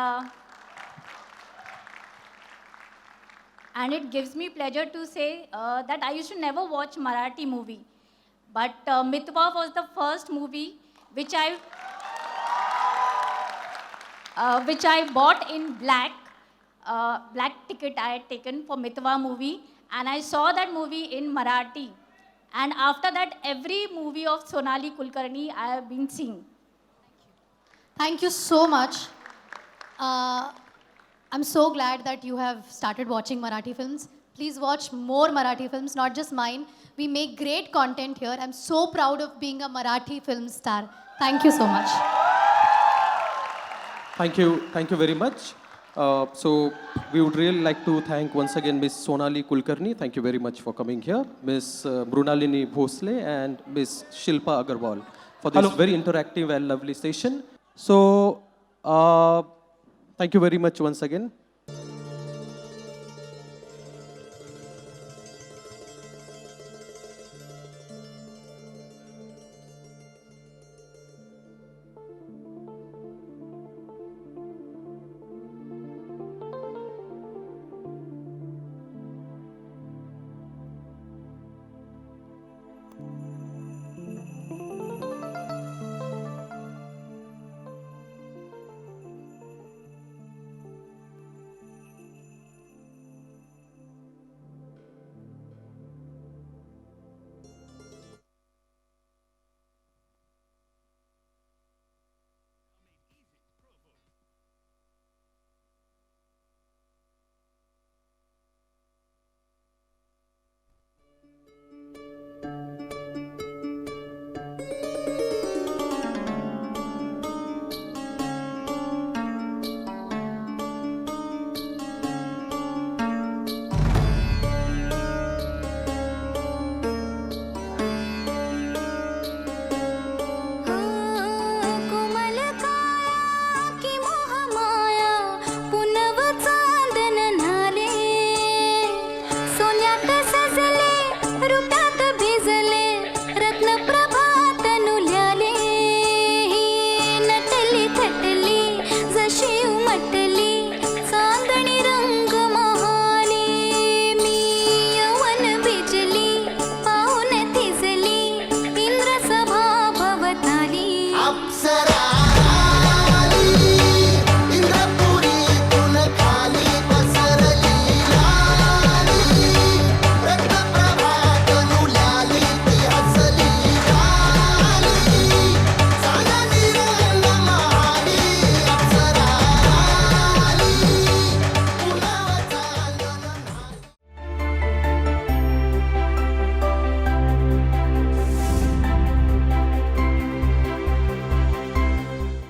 Speaker 14: it gives me pleasure to say that I used to never watch Marathi movie, but Mitwa was the first movie which I bought in black. Black ticket I had taken for Mitwa movie, and I saw that movie in Marathi. And after that, every movie of Sonali Kulkarni I have been seeing.
Speaker 10: Thank you so much. I'm so glad that you have started watching Marathi films. Please watch more Marathi films, not just mine. We make great content here. I'm so proud of being a Marathi film star. Thank you so much.
Speaker 1: Thank you very much. So we would really like to thank once again Miss Sonali Kulkarni. Thank you very much for coming here. Miss Mrunalini Bhosle and Miss Shilpa Agarwal for this very interactive and lovely session. So thank you very much once again.